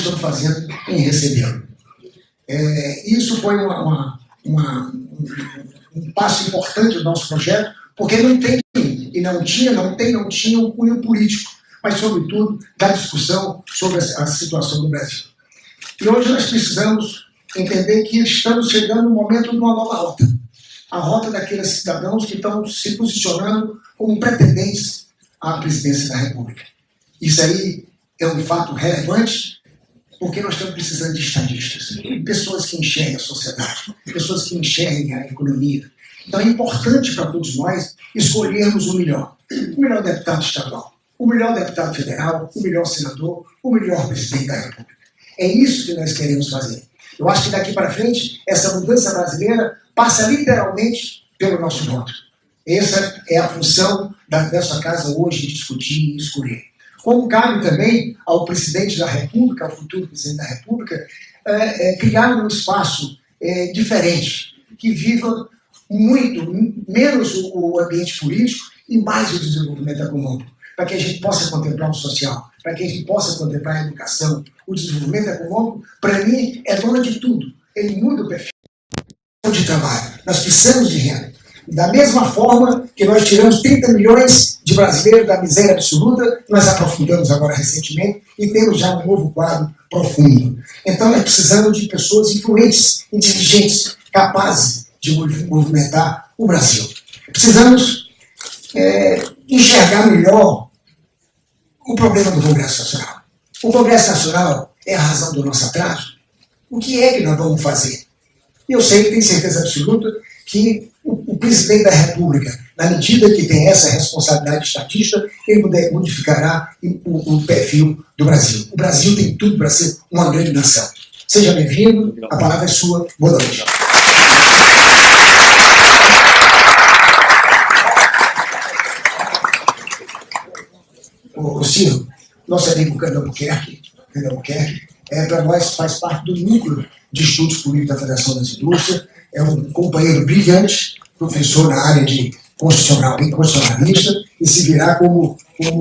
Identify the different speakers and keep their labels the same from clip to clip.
Speaker 1: estão fazendo em recebê-lo. Isso foi um passo importante do nosso projeto, porque não tinha um cunho político, mas, sobretudo, da discussão sobre a situação do Brasil. E hoje nós precisamos entender que estamos chegando no momento de uma nova rota. A rota daqueles cidadãos que estão se posicionando como pretendentes à presidência da República. Isso aí é um fato relevante, porque nós estamos precisando de estadistas, pessoas que enxerguem a sociedade, pessoas que enxerguem a economia. Então é importante para todos nós escolhermos o melhor deputado estadual, o melhor deputado federal, o melhor senador, o melhor presidente da República. É isso que nós queremos fazer. Eu acho que daqui para frente, essa mudança brasileira passa literalmente pelo nosso voto. Essa é a função dessa casa hoje, discutir e escolher. Como cabe também ao presidente da República, ao futuro presidente da República, criar um espaço diferente, que viva muito menos o ambiente político e mais o desenvolvimento econômico, para que a gente possa contemplar o social, para que a gente possa contemplar a educação. O desenvolvimento econômico, para mim, é dono de tudo. Ele muda o perfil de trabalho. Nós precisamos de renda. Da mesma forma que nós tiramos 30 milhões de brasileiros da miséria absoluta, nós aprofundamos agora recentemente e temos já um novo quadro profundo. Então nós precisamos de pessoas influentes, inteligentes, capazes de movimentar o Brasil. Precisamos enxergar melhor o problema do Congresso Nacional. O Congresso Nacional é a razão do nosso atraso. O que é que nós vamos fazer? Eu sei, tenho certeza absoluta, que o presidente da República, na medida que tem essa responsabilidade estatista, ele modificará o perfil do Brasil. O Brasil tem tudo para ser uma grande nação. Seja bem-vindo, a palavra é sua. Boa noite. O Ciro, nosso amigo Cândido Albuquerque, para nós faz parte do núcleo de estudos políticos da Federação das Indústrias, é um companheiro brilhante, professor na área de constitucionalista, e se virá como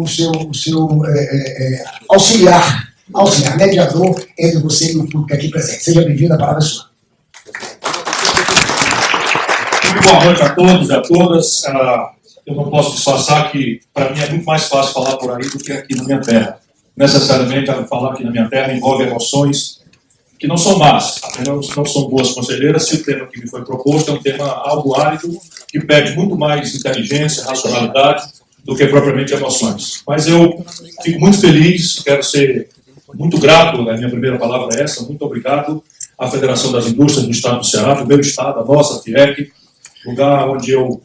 Speaker 1: seu auxiliar, mediador entre você e o público aqui presente. Seja bem-vindo, a palavra é sua.
Speaker 2: Muito boa noite a todos e a todas. Eu não posso disfarçar que, para mim, é muito mais fácil falar por aí do que aqui na minha terra. Necessariamente, falar aqui na minha terra envolve emoções que não são más, apenas não são boas conselheiras, se o tema que me foi proposto é um tema algo árido, que pede muito mais inteligência, racionalidade, do que propriamente emoções. Mas eu fico muito feliz, quero ser muito grato, a minha primeira palavra é essa, muito obrigado à Federação das Indústrias do Estado do Ceará, do meu estado, a nossa FIEC, lugar onde eu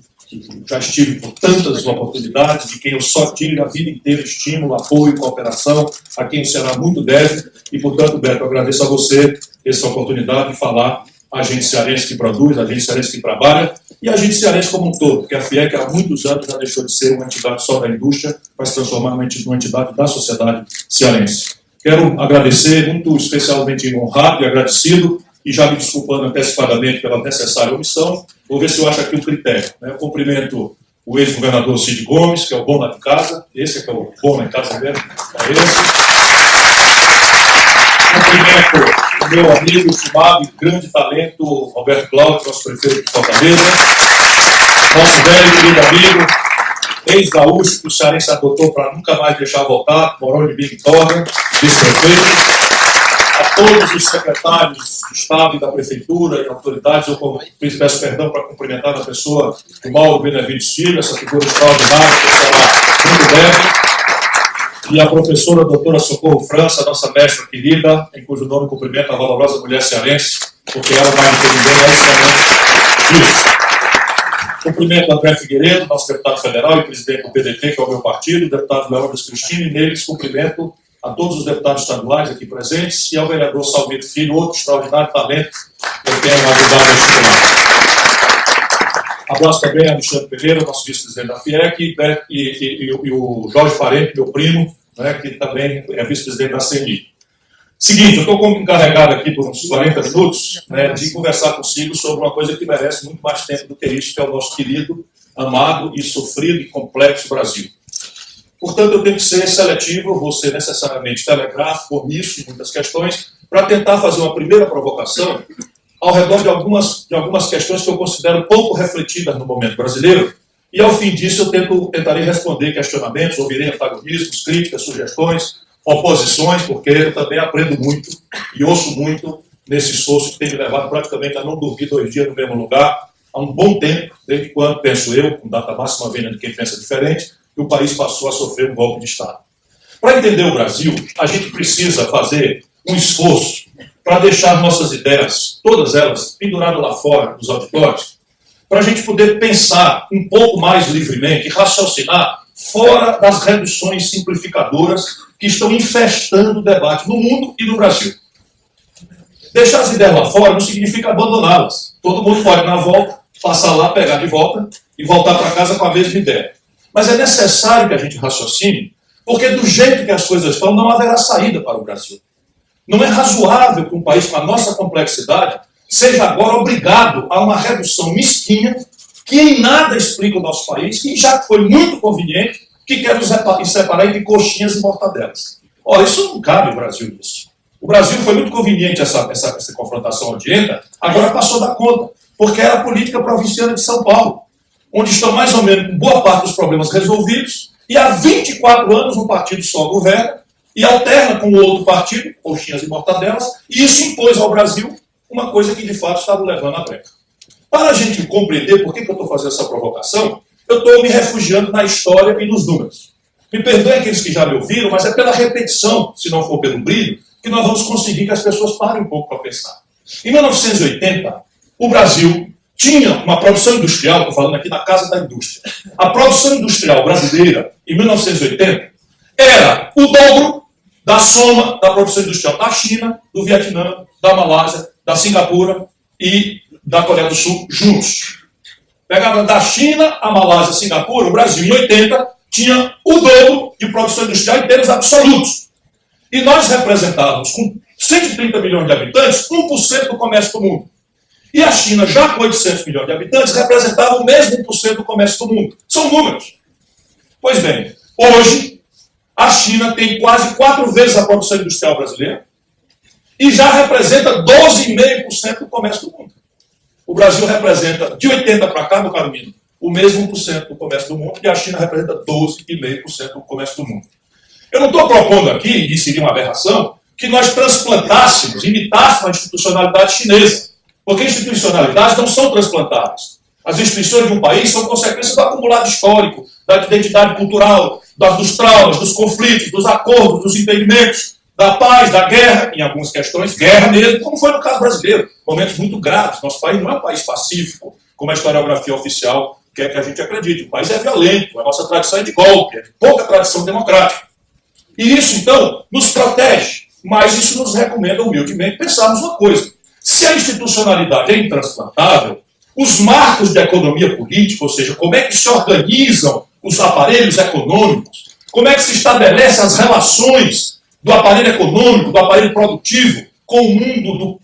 Speaker 2: já estive por tantas oportunidades, de quem eu só tive a vida inteira estímulo, apoio, cooperação, a quem o Ceará muito deve, e, portanto, Beto, eu agradeço a você essa oportunidade de falar a gente cearense que produz, a gente cearense que trabalha, e a gente cearense como um todo, porque a FIEC há muitos anos já deixou de ser uma entidade só da indústria para se transformar numa entidade da sociedade cearense. Quero agradecer, muito especialmente honrado e agradecido, e já me desculpando antecipadamente pela necessária omissão, vou ver se eu acho aqui um critério. Eu cumprimento o ex-governador Cid Gomes, que é o bom lá de casa, esse é que é o bom lá em casa mesmo, é esse. Cumprimento o meu amigo, estimado e grande talento, Roberto Cláudio, nosso prefeito de Fortaleza, nosso velho e querido amigo, ex-gaúcho, que o cearense adotou para nunca mais deixar voltar, morou de Big Torre, vice-prefeito. A todos os secretários do Estado e da Prefeitura e autoridades, eu peço perdão para cumprimentar a pessoa do Mauro Benevides Filho, essa figura extraordinária que será muito breve, e a professora doutora Socorro França, nossa mestra querida, em cujo nome cumprimento a valorosa mulher cearense, porque ela mais do que ninguém é excelente disso. Cumprimento André Figueiredo, nosso deputado federal e presidente do PDT, que é o meu partido, o deputado Leônidas Cristino, e neles cumprimento a todos os deputados estaduais aqui presentes e ao vereador Salmito Filho, outro extraordinário talento que eu tenho ajudado a estimular. Abraço também a Alexandre Pereira, nosso vice-presidente da FIEC, e o Jorge Parente, meu primo, que também é vice-presidente da CNI. Seguinte, eu estou encarregado aqui por uns 40 minutos de conversar consigo sobre uma coisa que merece muito mais tempo do que isso, que é o nosso querido, amado e sofrido e complexo Brasil. Portanto, eu tenho que ser seletivo, vou ser necessariamente telegráfico, omisso em muitas questões, para tentar fazer uma primeira provocação ao redor de algumas questões que eu considero pouco refletidas no momento brasileiro, e ao fim disso eu tentarei responder questionamentos, ouvirei antagonismos, críticas, sugestões, oposições, porque eu também aprendo muito e ouço muito nesse esforço que tem me levado praticamente a não dormir 2 dias no mesmo lugar há um bom tempo, desde quando, penso eu, com data máxima venda de quem pensa diferente, que o país passou a sofrer um golpe de Estado. Para entender o Brasil, a gente precisa fazer um esforço para deixar nossas ideias, todas elas, penduradas lá fora, nos auditórios, para a gente poder pensar um pouco mais livremente, raciocinar fora das reduções simplificadoras que estão infestando o debate no mundo e no Brasil. Deixar as ideias lá fora não significa abandoná-las. Todo mundo pode, na volta, passar lá, pegar de volta e voltar para casa com a mesma ideia. Mas é necessário que a gente raciocine, porque do jeito que as coisas estão, não haverá saída para o Brasil. Não é razoável que um país com a nossa complexidade seja agora obrigado a uma redução mesquinha que em nada explica o nosso país, que já foi muito conveniente, que quer nos separar entre coxinhas e mortadelas. Ora, isso não cabe ao Brasil, isso. O Brasil foi muito conveniente essa confrontação odienta, agora passou da conta, porque era a política provinciana de São Paulo, onde estão mais ou menos com boa parte dos problemas resolvidos, e há 24 anos um partido só governa, e alterna com o outro partido, coxinhas e mortadelas, e isso impôs ao Brasil uma coisa que de fato estava levando à breca. Para a gente compreender por que eu estou fazendo essa provocação, eu estou me refugiando na história e nos números. Me perdoem aqueles que já me ouviram, mas é pela repetição, se não for pelo brilho, que nós vamos conseguir que as pessoas parem um pouco para pensar. Em 1980, o Brasil tinha uma produção industrial, estou falando aqui na Casa da Indústria. A produção industrial brasileira, em 1980, era o dobro da soma da produção industrial da China, do Vietnã, da Malásia, da Singapura e da Coreia do Sul juntos. Pegava da China, a Malásia, a Singapura, o Brasil, em 80, tinha o dobro de produção industrial em termos absolutos. E nós representávamos, com 130 milhões de habitantes, 1% do comércio do mundo. E a China, já com 800 milhões de habitantes, representava o mesmo 1% do comércio do mundo. São números. Pois bem, hoje, a China tem quase 4 vezes a produção industrial brasileira e já representa 12,5% do comércio do mundo. O Brasil representa, de 80 para cá, meu caro Mino, o mesmo 1% do comércio do mundo, e a China representa 12,5% do comércio do mundo. Eu não estou propondo aqui, e seria uma aberração, que nós transplantássemos, imitássemos a institucionalidade chinesa, porque institucionalidades não são transplantáveis. As instituições de um país são consequência do acumulado histórico, da identidade cultural, dos traumas, dos conflitos, dos acordos, dos entendimentos, da paz, da guerra, em algumas questões, guerra mesmo, como foi no caso brasileiro. Momentos muito graves. Nosso país não é um país pacífico, como a historiografia oficial quer que a gente acredite. O país é violento, a nossa tradição é de golpe, é de pouca tradição democrática. E isso, então, nos protege, mas isso nos recomenda, humildemente, pensarmos uma coisa. Se a institucionalidade é intransplantável, os marcos de economia política, ou seja, como é que se organizam os aparelhos econômicos, como é que se estabelecem as relações do aparelho econômico, do aparelho produtivo, com o mundo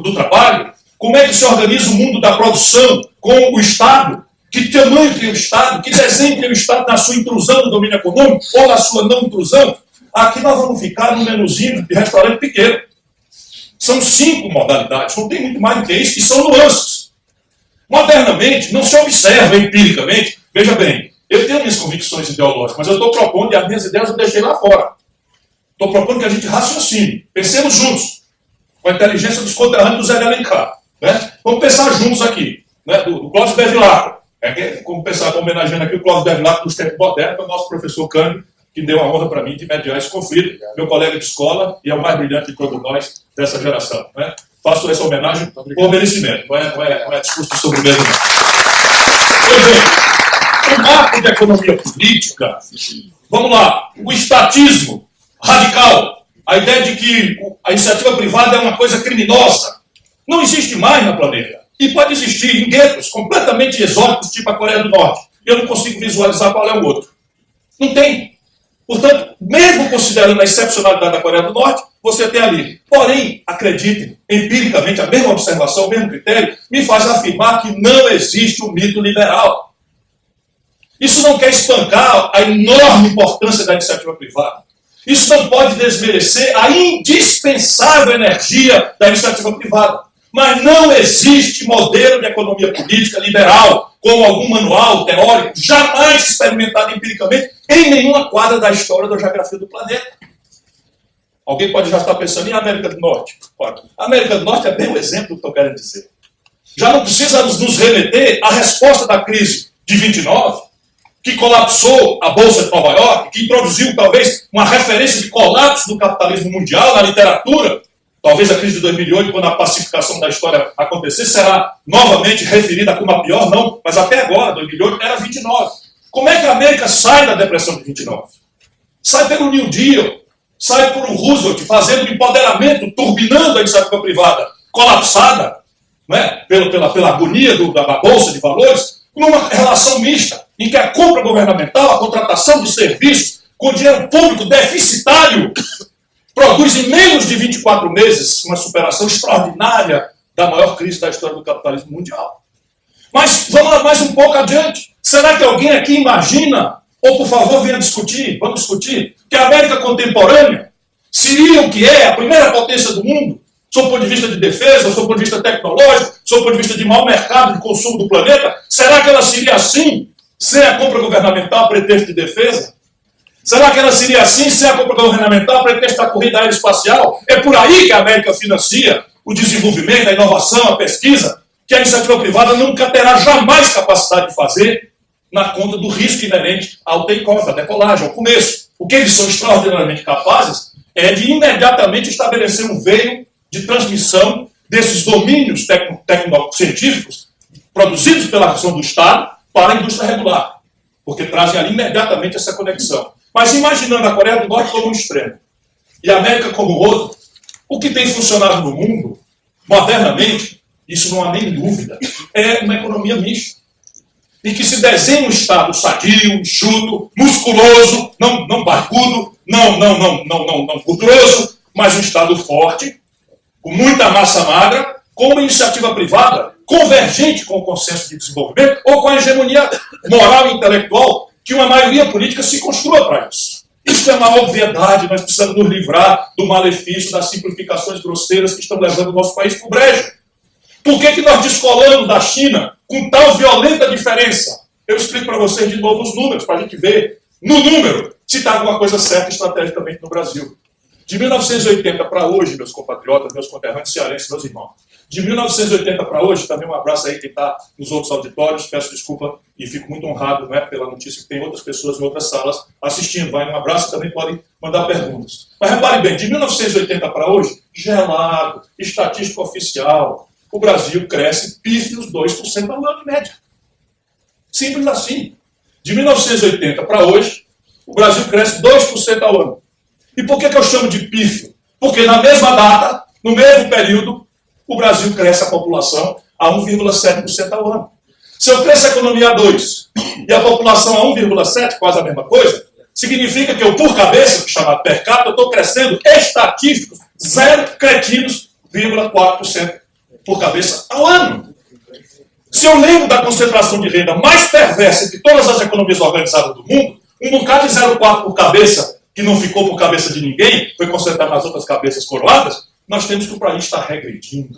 Speaker 2: do trabalho, como é que se organiza o mundo da produção com o Estado, que tamanho tem o Estado, que desenho tem o Estado na sua intrusão no domínio econômico ou na sua não intrusão, aqui nós vamos ficar num menuzinho de restaurante pequeno. São 5 modalidades, não tem muito mais do que isso, que são nuances. Modernamente, não se observa empiricamente, veja bem, eu tenho minhas convicções ideológicas, mas eu estou propondo, e as minhas ideias eu deixei lá fora. Estou propondo que a gente raciocine, pensemos juntos, com a inteligência dos conterrâneos do Zé de Alencar. Né? Vamos pensar juntos aqui, né? do Clóvis Bevilacqua. Como pensar, homenageando aqui o Clóvis Bevilacqua dos tempos modernos, que é o nosso professor Cândido, que deu a honra para mim de mediar esse conflito, meu colega de escola e é o mais brilhante de todos nós dessa geração. Né? Faço essa homenagem por merecimento, não é discurso sobre o mesmo. Pois bem, o marco de economia política, vamos lá, o estatismo radical, a ideia de que a iniciativa privada é uma coisa criminosa, não existe mais no planeta. E pode existir em guetos completamente exóticos, tipo a Coreia do Norte. Eu não consigo visualizar qual é o outro. Não tem. Portanto, mesmo considerando a excepcionalidade da Coreia do Norte, você tem ali. Porém, acreditem, empiricamente, a mesma observação, o mesmo critério, me faz afirmar que não existe um mito liberal. Isso não quer espancar a enorme importância da iniciativa privada. Isso não pode desmerecer a indispensável energia da iniciativa privada. Mas não existe modelo de economia política liberal, como algum manual teórico, jamais experimentado empiricamente em nenhuma quadra da história da geografia do planeta. Alguém pode já estar pensando em América do Norte. A América do Norte é bem o exemplo do que eu quero dizer. Já não precisa nos remeter à resposta da crise de 29, que colapsou a Bolsa de Nova York, que introduziu talvez uma referência de colapso do capitalismo mundial na literatura. Talvez a crise de 2008, quando a pacificação da história acontecer, será novamente referida como a pior, não, mas até agora, 2008, era 29. Como é que a América sai da depressão de 29? Sai pelo New Deal, sai por um Roosevelt fazendo empoderamento, turbinando a iniciativa privada, colapsada, né, pela agonia da Bolsa de Valores, numa relação mista, em que a compra governamental, a contratação de serviços com dinheiro público deficitário, produz em menos de 24 meses uma superação extraordinária da maior crise da história do capitalismo mundial. Mas vamos lá mais um pouco adiante. Será que alguém aqui imagina, ou por favor venha discutir, vamos discutir, que a América contemporânea seria o que é a primeira potência do mundo, sob o ponto de vista de defesa, sob o ponto de vista tecnológico, sob o ponto de vista de maior mercado de consumo do planeta? Será que ela seria assim, sem a compra governamental a pretexto de defesa? Será que ela seria assim sem a compra governamental a pretexto da corrida aeroespacial? É por aí que a América financia o desenvolvimento, a inovação, a pesquisa, que a iniciativa privada nunca terá jamais capacidade de fazer na conta do risco inerente ao take-off, à decolagem, ao começo. O que eles são extraordinariamente capazes é de imediatamente estabelecer um veio de transmissão desses domínios técnico-científicos produzidos pela ação do Estado para a indústria regular, porque trazem ali imediatamente essa conexão. Mas imaginando a Coreia do Norte como um extremo e a América como outro, o que tem funcionado no mundo, modernamente, isso não há nem dúvida, é uma economia mista. E que se desenha um Estado sadio, enxuto, musculoso, não barbudo, não gorduroso, mas um Estado forte, com muita massa magra, com uma iniciativa privada convergente com o consenso de desenvolvimento ou com a hegemonia moral e intelectual que uma maioria política se construa para isso. Isso é uma obviedade, nós precisamos nos livrar do malefício das simplificações grosseiras que estão levando o nosso país para o brejo. Por que nós descolamos da China com tal violenta diferença? Eu explico para vocês de novo os números, para a gente ver, no número, se está alguma coisa certa estrategicamente no Brasil. De 1980 para hoje, meus compatriotas, meus conterrâneos cearenses, meus irmãos, de 1980 para hoje, também um abraço aí quem está nos outros auditórios, peço desculpa e fico muito honrado, né, pela notícia que tem outras pessoas em outras salas assistindo. Vai um abraço e também podem mandar perguntas. Mas repare bem, de 1980 para hoje, gelado, estatística oficial, o Brasil cresce pífios 2% ao ano em média. Simples assim. De 1980 para hoje, o Brasil cresce 2% ao ano. E por que eu chamo de pífio? Porque na mesma data, no mesmo período, o Brasil cresce a população a 1,7% ao ano. Se eu cresço a economia a 2% e a população a 1,7%, quase a mesma coisa, significa que eu, por cabeça, chamado per capita, eu estou crescendo estatísticos 0,4% por cabeça ao ano. Se eu lembro da concentração de renda mais perversa de todas as economias organizadas do mundo, um bocado de 0,4% por cabeça, que não ficou por cabeça de ninguém, foi concentrado nas outras cabeças coroadas, nós temos que o país está regredindo.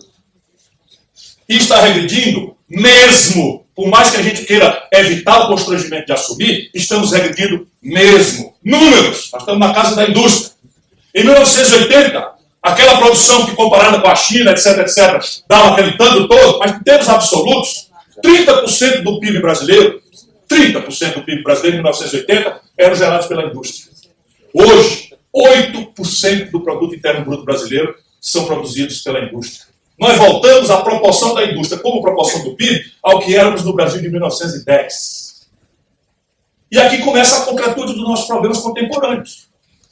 Speaker 2: E está regredindo mesmo, por mais que a gente queira evitar o constrangimento de assumir, estamos regredindo mesmo. Números, nós estamos na casa da indústria. Em 1980, aquela produção que comparada com a China, etc., dava aquele tanto todo, mas em termos absolutos, 30% do PIB brasileiro, 30% do PIB brasileiro em 1980 eram gerados pela indústria. Hoje, 8% do produto interno bruto brasileiro são produzidos pela indústria. Nós voltamos à proporção da indústria como proporção do PIB ao que éramos no Brasil de 1910. E aqui começa a concretude dos nossos problemas contemporâneos.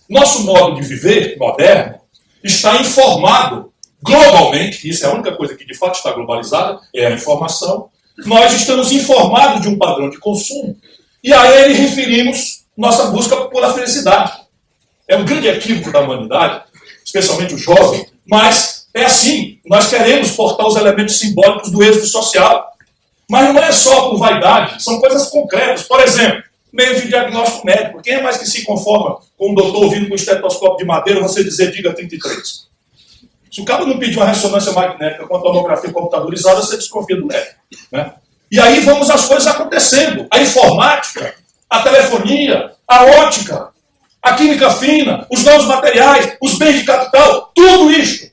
Speaker 2: Nosso modo de viver moderno está informado globalmente, isso é a única coisa que de fato está globalizada, é a informação. Nós estamos informados de um padrão de consumo e a ele referimos nossa busca pela felicidade. É um grande equívoco da humanidade, especialmente o jovem, mas é assim, nós queremos portar os elementos simbólicos do êxito social. Mas não é só por vaidade, são coisas concretas. Por exemplo, meios de diagnóstico médico. Quem é mais que se conforma com um doutor ouvindo com um estetoscópio de madeira, você dizer, diga 33? Se o cara não pedir uma ressonância magnética com a tomografia computadorizada, você desconfia do médico, né? E aí vamos as coisas acontecendo. A informática, a telefonia, a ótica, a química fina, os novos materiais, os bens de capital, tudo isso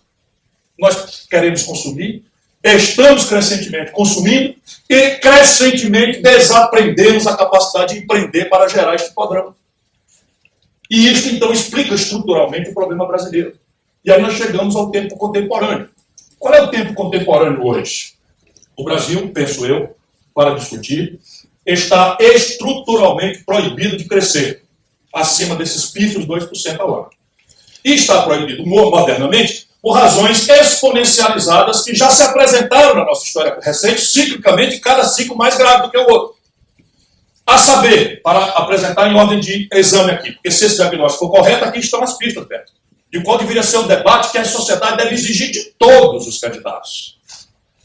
Speaker 2: nós queremos consumir, estamos crescentemente consumindo e crescentemente desaprendemos a capacidade de empreender para gerar este padrão. E isso, então, explica estruturalmente o problema brasileiro. E aí nós chegamos ao tempo contemporâneo. Qual é o tempo contemporâneo hoje? O Brasil, penso eu, para discutir, está estruturalmente proibido de crescer acima desses pífios 2% ao ano. E está proibido modernamente por razões exponencializadas que já se apresentaram na nossa história recente, ciclicamente, cada ciclo mais grave do que o outro. A saber, para apresentar em ordem de exame aqui, porque se esse diagnóstico for correto, aqui estão as pistas, Beto, de qual deveria ser o debate que a sociedade deve exigir de todos os candidatos.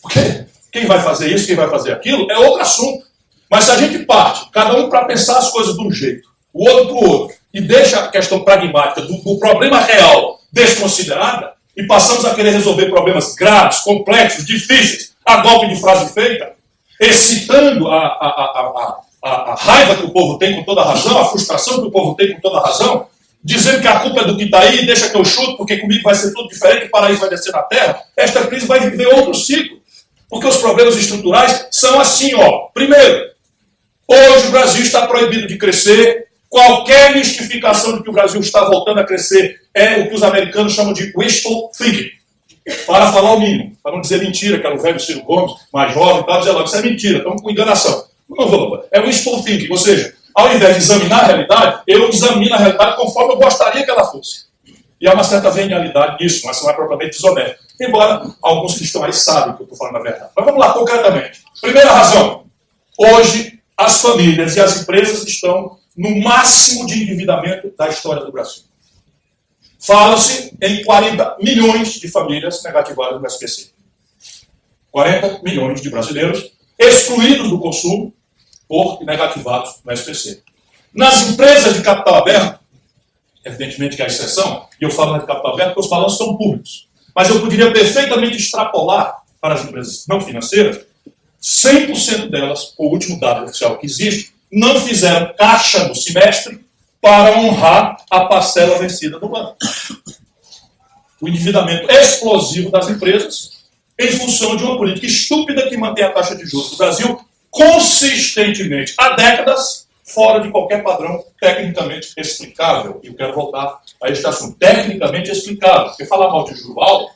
Speaker 2: Porque quem vai fazer isso, quem vai fazer aquilo, é outro assunto. Mas se a gente parte, cada um para pensar as coisas de um jeito, o outro para o outro, e deixa a questão pragmática do problema real desconsiderada, e passamos a querer resolver problemas graves, complexos, difíceis, a golpe de frase feita, excitando a raiva que o povo tem com toda razão, a frustração que o povo tem com toda razão, dizendo que a culpa é do que está aí, deixa que eu chuto, porque comigo vai ser tudo diferente, o paraíso vai descer na terra, esta crise vai viver outro ciclo. Porque os problemas estruturais são assim, ó. Primeiro, hoje o Brasil está proibido de crescer. Qualquer mistificação de que o Brasil está voltando a crescer é o que os americanos chamam de wishful thinking. Para falar o mínimo, para não dizer mentira, que era o velho Ciro Gomes, mais jovem, tal, dizer logo, isso é mentira, estamos com enganação. Não, é wishful thinking, ou seja, ao invés de examinar a realidade, eu examino a realidade conforme eu gostaria que ela fosse. E há uma certa venialidade nisso, mas não é propriamente desonesto. Embora alguns que estão aí sabem que eu estou falando a verdade. Mas vamos lá, concretamente. Primeira razão. Hoje, as famílias e as empresas estão no máximo de endividamento da história do Brasil. Fala-se em 40 milhões de famílias negativadas no SPC. 40 milhões de brasileiros excluídos do consumo por negativados no SPC. Nas empresas de capital aberto, evidentemente que há exceção, e eu falo de capital aberto porque os balanços são públicos, mas eu poderia perfeitamente extrapolar para as empresas não financeiras, 100% delas, o último dado oficial que existe, não fizeram caixa no semestre para honrar a parcela vencida do ano. O endividamento explosivo das empresas em função de uma política estúpida que mantém a taxa de juros do Brasil consistentemente há décadas fora de qualquer padrão tecnicamente explicável. E eu quero voltar a este assunto. Tecnicamente explicável. Porque falar mal de juro alto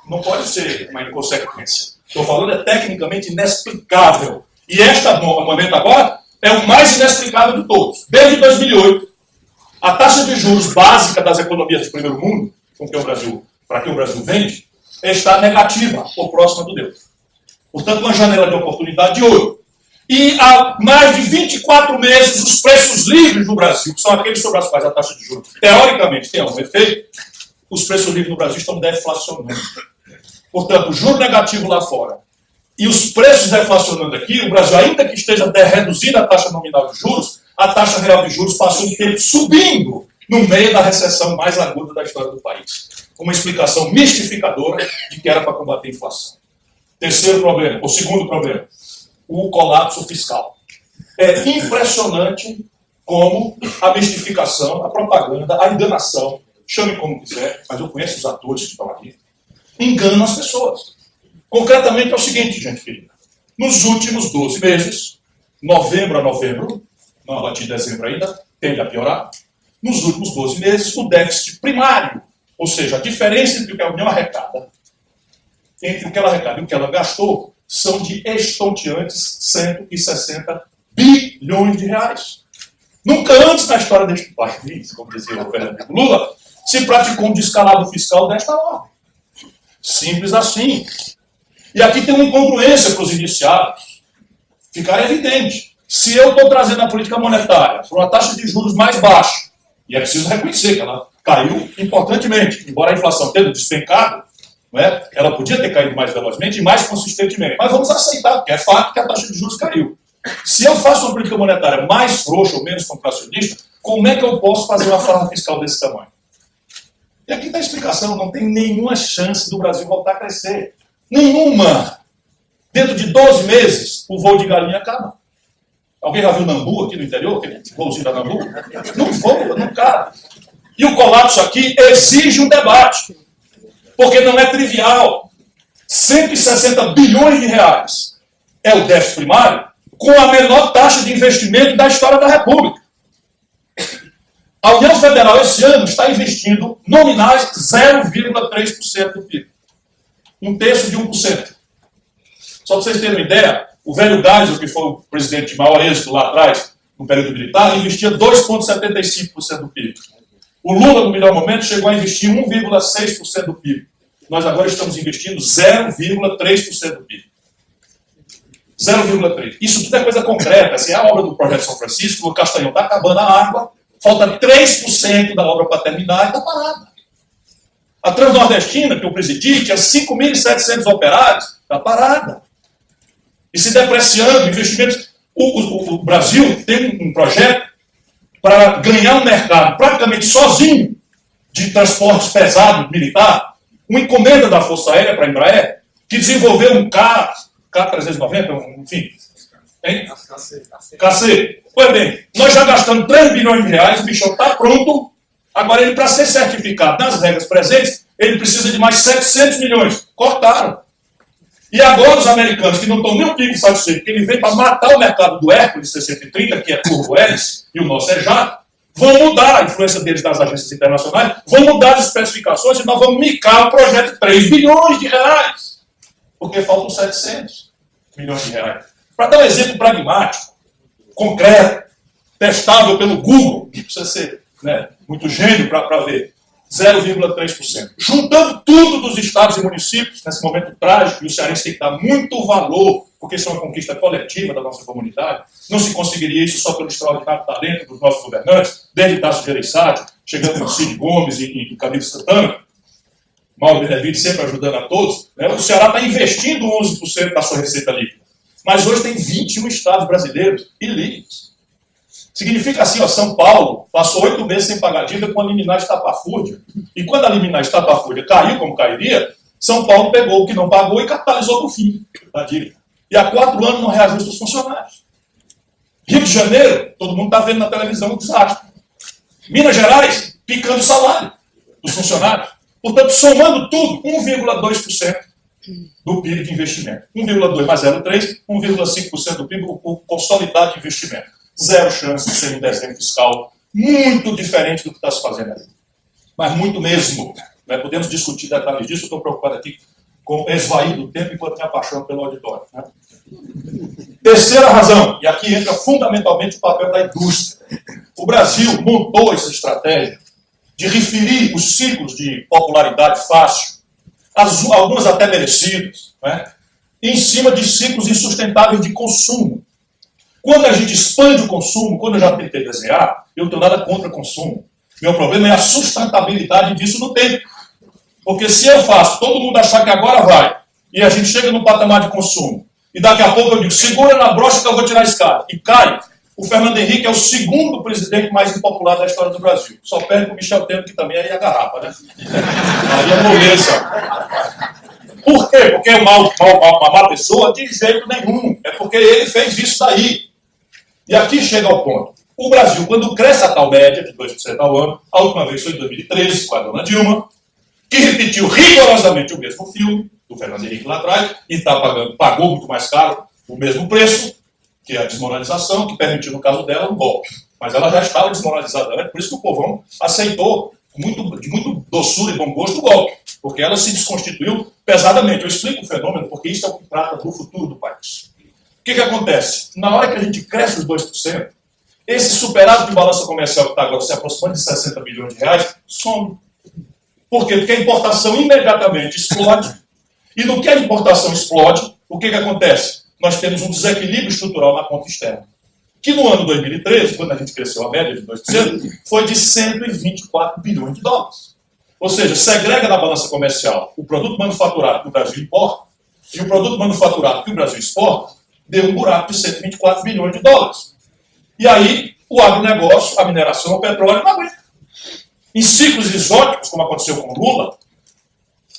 Speaker 2: não pode ser uma inconsequência. Estou falando é tecnicamente inexplicável. E este momento agora é o mais inexplicável de todos. Desde 2008, a taxa de juros básica das economias de primeiro mundo, para que o Brasil vende, está negativa ou próxima do neutro. Portanto, uma janela de oportunidade de ouro. E há mais de 24 meses, os preços livres no Brasil, que são aqueles sobre os quais a taxa de juros teoricamente tem algum efeito, os preços livres no Brasil estão deflacionando. Portanto, o juro negativo lá fora e os preços deflacionando aqui, o Brasil, ainda que esteja reduzindo a taxa nominal de juros, a taxa real de juros passou um tempo subindo no meio da recessão mais aguda da história do país. Uma explicação mistificadora de que era para combater a inflação. Terceiro problema, ou segundo problema, o colapso fiscal. É impressionante como a mistificação, a propaganda, a enganação, chame como quiser, mas eu conheço os atores que estão aqui, enganam as pessoas. Concretamente é o seguinte, gente querida. Nos últimos 12 meses, novembro a novembro, não abati dezembro ainda, tende a piorar, nos últimos 12 meses, o déficit primário, ou seja, a diferença entre o que a União arrecada, entre o que ela arrecada e o que ela gastou, são de estonteantes 160 bilhões de reais. Nunca antes na história deste país, como dizia o Fernando Lula, se praticou um descalabro fiscal desta ordem. Simples assim. E aqui tem uma incongruência para os iniciados. Ficar evidente. Se eu estou trazendo a política monetária para uma taxa de juros mais baixa, e é preciso reconhecer que ela caiu importantemente, embora a inflação tenha despencado, não é? Ela podia ter caído mais velozmente e mais consistentemente. Mas vamos aceitar, porque é fato que a taxa de juros caiu. Se eu faço uma política monetária mais frouxa ou menos contracionista, como é que eu posso fazer uma farra fiscal desse tamanho? E aqui está a explicação, não tem nenhuma chance do Brasil voltar a crescer. Nenhuma! Dentro de 12 meses, o voo de galinha acaba. Alguém já viu Nambu aqui no interior? Aquele voozinho da Nambu? Não voa, não cabe. E o colapso aqui exige um debate. Porque não é trivial. 160 bilhões de reais é o déficit primário com a menor taxa de investimento da história da República. A União Federal, esse ano, está investindo nominais 0,3% do PIB. Um terço de 1%. Só para vocês terem uma ideia, o velho Geisel, que foi o presidente de maior êxito lá atrás, no período militar, investia 2,75% do PIB. O Lula, no melhor momento, chegou a investir 1,6% do PIB. Nós agora estamos investindo 0,3% do PIB. 0,3%. Isso tudo é coisa concreta. Assim, a obra do Projeto São Francisco, o Castanhão está acabando a água, falta 3% da obra para terminar e está parada. A Transnordestina, que eu presidi, tinha 5.700 operários, está parada. E se depreciando, investimentos. O Brasil tem um projeto para ganhar um mercado praticamente sozinho de transportes pesados militar, uma encomenda da Força Aérea para a Embraer, que desenvolveu um K390, enfim. Hein? KC. Pois bem, nós já gastamos 3 bilhões de reais, o bichão está pronto, agora ele, para ser certificado nas regras presentes, ele precisa de mais 700 milhões. Cortaram. E agora os americanos, que não estão nem um pico satisfeitos, porque ele vem para matar o mercado do Hércules 630, que é turbo-hélice, e o nosso é jato, vão mudar a influência deles nas agências internacionais, vão mudar as especificações e nós vamos micar o projeto de 3 bilhões de reais, porque faltam 700 milhões de reais. Para dar um exemplo pragmático, concreto, testável pelo Google, que precisa ser muito gênio para ver, 0,3%. Juntando tudo dos estados e municípios, nesse momento trágico, e o cearense tem que dar muito valor, porque isso é uma conquista coletiva da nossa comunidade, não se conseguiria isso só pelo extraordinário talento dos nossos governantes, desde Tasso Gereissati, chegando no Cid Gomes e Camilo Santana, Mauro Benevides sempre ajudando a todos, o Ceará está investindo 11% da sua receita líquida. Mas hoje tem 21 estados brasileiros ilíquidos. Significa assim, São Paulo passou 8 meses sem pagar dívida com a liminar estapafúrdia. E quando a liminar estapafúrdia caiu, como cairia, São Paulo pegou o que não pagou e capitalizou para o fim da dívida. E há 4 anos não reajusta os funcionários. Rio de Janeiro, todo mundo está vendo na televisão o desastre. Minas Gerais, picando o salário dos funcionários. Portanto, somando tudo, 1,2% do PIB de investimento. 1,2 mais 0,3, 1,5% do PIB, o consolidado de investimento. Zero chance de ser um desenho fiscal muito diferente do que está se fazendo ali. Mas muito mesmo. Podemos discutir detalhes disso, eu estou preocupado aqui com esvair do tempo enquanto me apaixono pelo auditório. Terceira razão, e aqui entra fundamentalmente o papel da indústria. O Brasil montou essa estratégia de referir os ciclos de popularidade fácil, algumas até merecidas, em cima de ciclos insustentáveis de consumo. Quando a gente expande o consumo, quando eu já tentei desenhar, eu não tenho nada contra consumo. Meu problema é a sustentabilidade disso no tempo. Porque se eu faço todo mundo achar que agora vai, e a gente chega no patamar de consumo, e daqui a pouco eu digo, segura na brocha que eu vou tirar a escada, e cai, o Fernando Henrique é o segundo presidente mais impopular da história do Brasil. Só perde para o Michel Temer, que também é a garrafa, Aí é moleza. Por quê? Porque é uma má pessoa? De jeito nenhum. É porque ele fez isso daí. E aqui chega ao ponto. O Brasil, quando cresce a tal média de 2% ao ano, a última vez foi em 2013, com a dona Dilma, que repetiu rigorosamente o mesmo filme do Fernando Henrique lá atrás, e pagou muito mais caro o mesmo preço, que é a desmoralização, que permitiu, no caso dela, um golpe. Mas ela já estava desmoralizada antes, por isso que o povão aceitou de muito doçura e bom gosto o golpe, porque ela se desconstituiu pesadamente. Eu explico o fenômeno, porque isso é o que trata do futuro do país. O que acontece? Na hora que a gente cresce os 2%, esse superávit de balança comercial que está agora se aproximando de 60 bilhões de reais, some. Por quê? Porque a importação imediatamente explode. E no que a importação explode, o que acontece? Nós temos um desequilíbrio estrutural na conta externa. Que no ano 2013, quando a gente cresceu a média de 2%, foi de 124 bilhões de dólares. Ou seja, segrega na balança comercial o produto manufaturado que o Brasil importa e o produto manufaturado que o Brasil exporta, deu um buraco de 124 bilhões de dólares. E aí, o agronegócio, a mineração, o petróleo não aguenta. Em ciclos exóticos, como aconteceu com o Lula,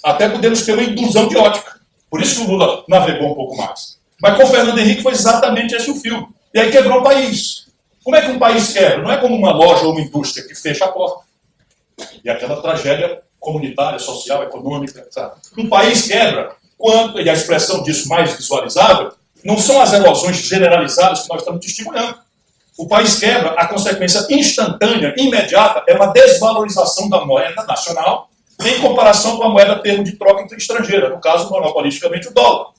Speaker 2: até podemos ter uma indusão de ótica. Por isso que o Lula navegou um pouco mais. Mas com o Fernando Henrique foi exatamente esse o filme. E aí quebrou o país. Como é que um país quebra? Não é como uma loja ou uma indústria que fecha a porta. E aquela tragédia comunitária, social, econômica, sabe? Um país quebra quando, e a expressão disso mais visualizável, não são as erosões generalizadas que nós estamos testemunhando. O país quebra, a consequência instantânea, imediata, é uma desvalorização da moeda nacional em comparação com a moeda termo de troca estrangeira, no caso, monopolisticamente, o dólar.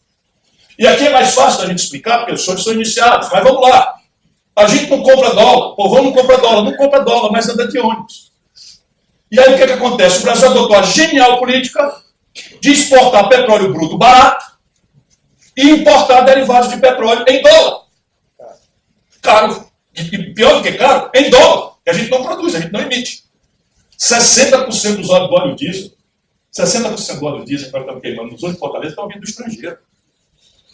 Speaker 2: E aqui é mais fácil da gente explicar, porque os senhores são iniciados, mas vamos lá. A gente não compra dólar, o povão não compra dólar, mas anda de ônibus. E aí o que acontece? O Brasil adotou a genial política de exportar petróleo bruto barato e importar derivados de petróleo em dólar. Caro. E pior do que caro, em dólar. Que a gente não produz, a gente não emite. 60% do óleo diesel, 60% do óleo diesel que nós estamos queimando nos outros Fortaleza estão vindo do estrangeiro.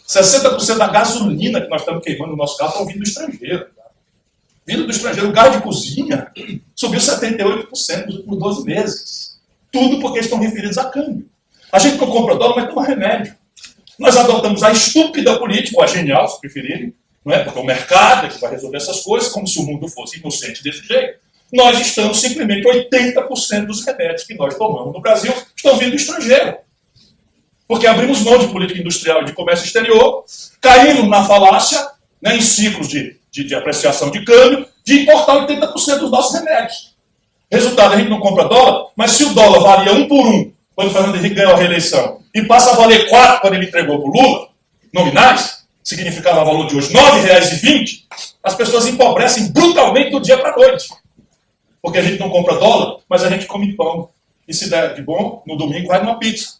Speaker 2: 60% da gasolina que nós estamos queimando no nosso carro estão vindo do estrangeiro. Vindo do estrangeiro, o gás de cozinha subiu 78% nos últimos 12 meses. Tudo porque estão referidos a câmbio. A gente não compra dólar, mas toma remédio. Nós adotamos a estúpida política, ou a genial, se preferirem, não é? Porque o mercado é que vai resolver essas coisas, como se o mundo fosse inocente desse jeito. Nós estamos simplesmente 80% dos remédios que nós tomamos no Brasil estão vindo do estrangeiro. Porque abrimos mão de política industrial e de comércio exterior, caímos na falácia, né, em ciclos de apreciação de câmbio, de importar 80% dos nossos remédios. Resultado, a gente não compra dólar, mas se o dólar valia 1 por 1, quando o Fernando Henrique ganhou a reeleição, e passa a valer 4 quando ele entregou para o Lula, nominais, significava o valor de hoje R$ 9,20, as pessoas empobrecem brutalmente do dia para a noite. Porque a gente não compra dólar, mas a gente come pão. E se der de bom, no domingo vai numa pizza.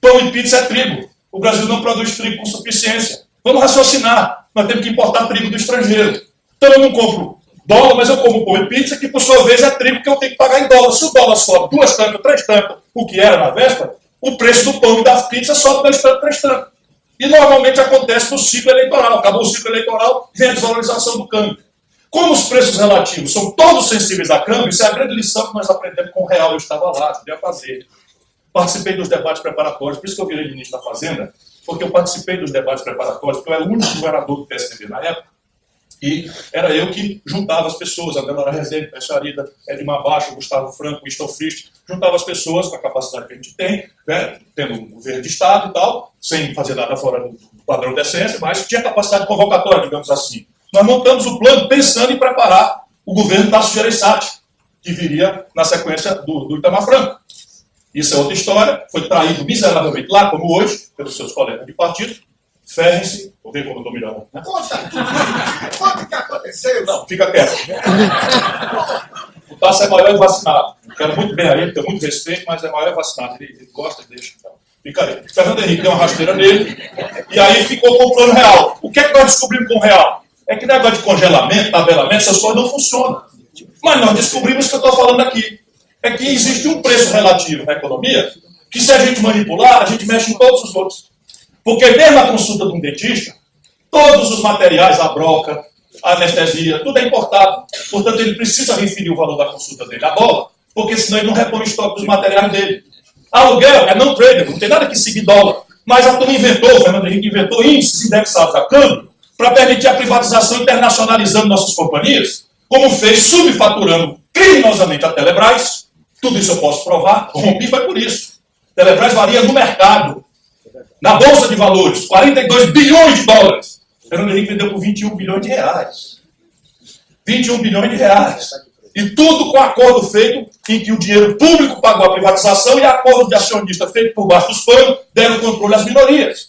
Speaker 2: Pão e pizza é trigo. O Brasil não produz trigo com suficiência. Vamos raciocinar. Nós temos que importar trigo do estrangeiro. Então eu não compro dólar, mas eu como pão e pizza, que por sua vez é trigo que eu tenho que pagar em dólar. Se o dólar sobe 2 tantas, 3 tantas, o que era na véspera, o preço do pão e da pizza sobe 2 tantas, 3 tantas. E normalmente acontece no ciclo eleitoral. Acabou o ciclo eleitoral, vem a desvalorização do câmbio. Como os preços relativos são todos sensíveis a câmbio, isso é a grande lição que nós aprendemos com o real. Eu estava lá, ajudei a fazer. Participei dos debates preparatórios, por isso que eu virei ministro da Fazenda, porque eu participei dos debates preparatórios, porque eu era o único governador do PSDB na época, e era eu que juntava as pessoas, André Lara Rezende, Peixarida, Edmar Baixo, Gustavo Franco, Winston Frist, juntava as pessoas com a capacidade que a gente tem, né, tendo um governo de Estado e tal, sem fazer nada fora do padrão de decência, mas tinha capacidade convocatória, digamos assim. Nós montamos o plano pensando em preparar o governo Tasso Gereissati, que viria na sequência do Itamar Franco. Isso é outra história, foi traído miseravelmente lá, como hoje, pelos seus colegas de partido. Ferrem-se, vou ver como eu estou melhorando. Né?
Speaker 3: Conta o que aconteceu.
Speaker 2: Não, fica quieto. O Tasso é maior e vacinado. Quero muito bem a ele, tenho muito respeito, mas é maior e vacinado. Ele gosta e deixa. Então. Fica aí. Fernando Henrique deu uma rasteira nele, e aí ficou com o plano real. O que é que nós descobrimos com o real? É que negócio de congelamento, tabelamento, essas coisas não funcionam. Mas nós descobrimos o que eu estou falando aqui. É que existe um preço relativo na economia que, se a gente manipular, a gente mexe em todos os outros. Porque mesmo a consulta de um dentista, todos os materiais, a broca, a anestesia, tudo é importado. Portanto, ele precisa referir o valor da consulta dele a dólar, porque senão ele não repõe o estoque dos materiais dele. Aluguel é não trader, não tem nada que seguir dólar. Mas a turma inventou, o Fernando Henrique inventou índices indexados a câmbio para permitir a privatização internacionalizando nossas companhias, como fez subfaturando criminosamente a Telebrás. Tudo isso eu posso provar, rompi foi por isso. Telebrás varia no mercado, na Bolsa de Valores, 42 bilhões de dólares. Fernando Henrique vendeu por 21 bilhões de reais. 21 bilhões de reais. E tudo com acordo feito em que o dinheiro público pagou a privatização e acordo de acionista feito por baixo dos panos deram controle às minorias.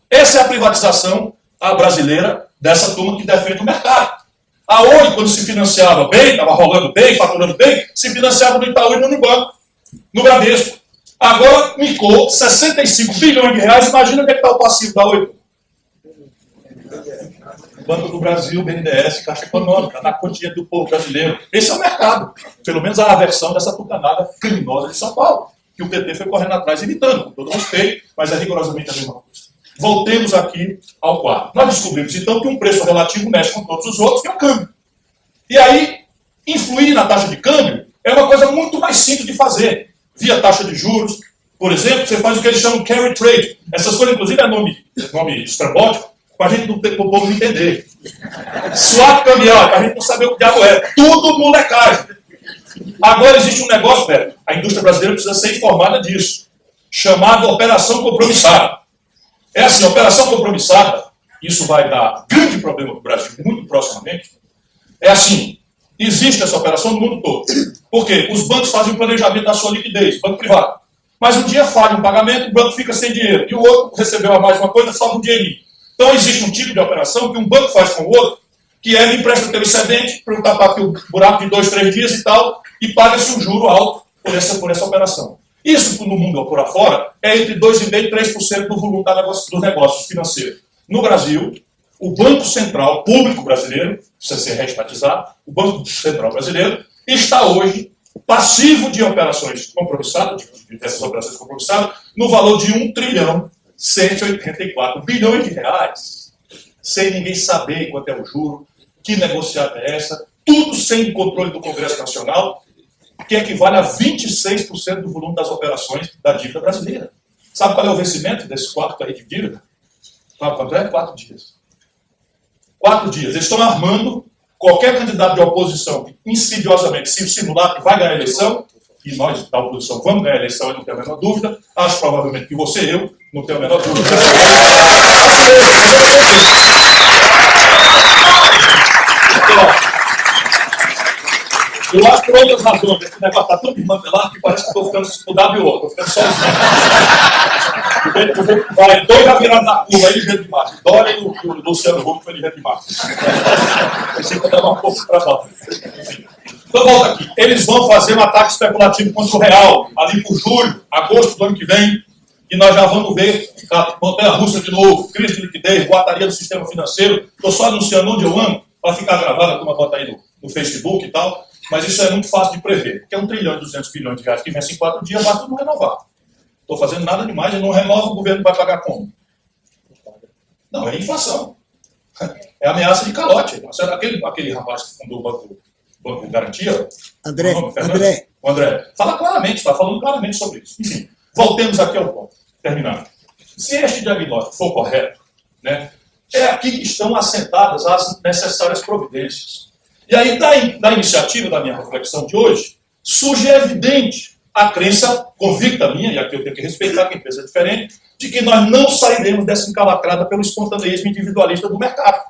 Speaker 2: Essa é a privatização brasileira dessa turma que defende o mercado. A Oi, quando se financiava bem, estava rolando bem, faturando bem, se financiava no Itaú e no Unibanco, no Bradesco. Agora micou 65 bilhões de reais. Imagina onde é que está o passivo da Oi. Banco do Brasil, BNDES, Caixa Econômica, na quantia do povo brasileiro. Esse é o mercado. Pelo menos a aversão dessa tucanada criminosa de São Paulo, que o PT foi correndo atrás evitando, com todo respeito, mas é rigorosamente a mesma coisa. Voltemos aqui ao quadro. Nós descobrimos, então, que um preço relativo mexe com todos os outros, que é o câmbio. E aí, influir na taxa de câmbio é uma coisa muito mais simples de fazer. Via taxa de juros, por exemplo, você faz o que eles chamam de carry trade. Essas coisas, inclusive, é nome estrambótico, para a gente não ter, o povo não entender. Swap cambial, para a gente não saber o que diabo é. Tudo molecagem. Agora existe um negócio, velho, a indústria brasileira precisa ser informada disso, chamado operação compromissada. É assim, operação compromissada, isso vai dar grande problema para o Brasil muito proximamente. É assim, existe essa operação no mundo todo. Por quê? Os bancos fazem o planejamento da sua liquidez, banco privado. Mas um dia falha um pagamento, o banco fica sem dinheiro. E o outro recebeu a mais uma coisa, sobra um dinheirinho. Então existe um tipo de operação que um banco faz com o outro, que ele empresta o teu excedente para tapar aqui o buraco de 2, 3 dias e tal, e paga-se um juro alto por essa operação. Isso, no mundo por afora, é entre 2,5% e 3% do volume dos negócios financeiros. No Brasil, o Banco Central Público Brasileiro, precisa ser reestatizado, o Banco Central Brasileiro está hoje passivo de operações compromissadas, dessas operações compromissadas, no valor de 1,184 trilhão de reais, sem ninguém saber quanto é o juro, que negociata é essa, tudo sem controle do Congresso Nacional, que equivale a 26% do volume das operações da dívida brasileira. Sabe qual é o vencimento desse quarto aí de dívida? Sabe quanto é? 4 dias. 4 dias. Eles estão armando qualquer candidato de oposição que insidiosamente se simular que vai ganhar a eleição, e nós da oposição vamos ganhar a eleição, eu não tenho a menor dúvida, acho provavelmente que você e eu, não tenho a menor dúvida. Eu acho que por outras razões, esse negócio está tão desmantelado que parece que estou ficando o WO, estou ficando sozinho. Vai, dois já virados na curva aí, ligeiro demais. Dória e o Luciano Huck foi ligeiro demais. Pensei que eu estava um pouco para baixo. Então, volta aqui. Eles vão fazer um ataque especulativo contra o real, ali por julho, agosto do ano que vem, e nós já vamos ver a montanha-russa de novo, crise de liquidez, boataria do sistema financeiro. Estou só anunciando onde eu amo, para ficar gravado, a turma bota aí no Facebook e tal. Mas isso é muito fácil de prever, porque 1 trilhão e 200 bilhões de reais que vence em 4 dias, basta tudo renovar. Estou fazendo nada demais, eu não renovo, o governo vai pagar como? Não, é inflação. É ameaça de calote. Aquele rapaz que fundou o Banco Garantia,
Speaker 4: André,
Speaker 2: o André, fala claramente, está falando claramente sobre isso. Enfim, voltemos aqui ao ponto, terminando. Se este diagnóstico for correto, né, é aqui que estão assentadas as necessárias providências. E aí, da iniciativa da minha reflexão de hoje, surge evidente a crença convicta minha, e aqui eu tenho que respeitar quem pensa diferente, de que nós não sairemos dessa encalacrada pelo espontaneísmo individualista do mercado.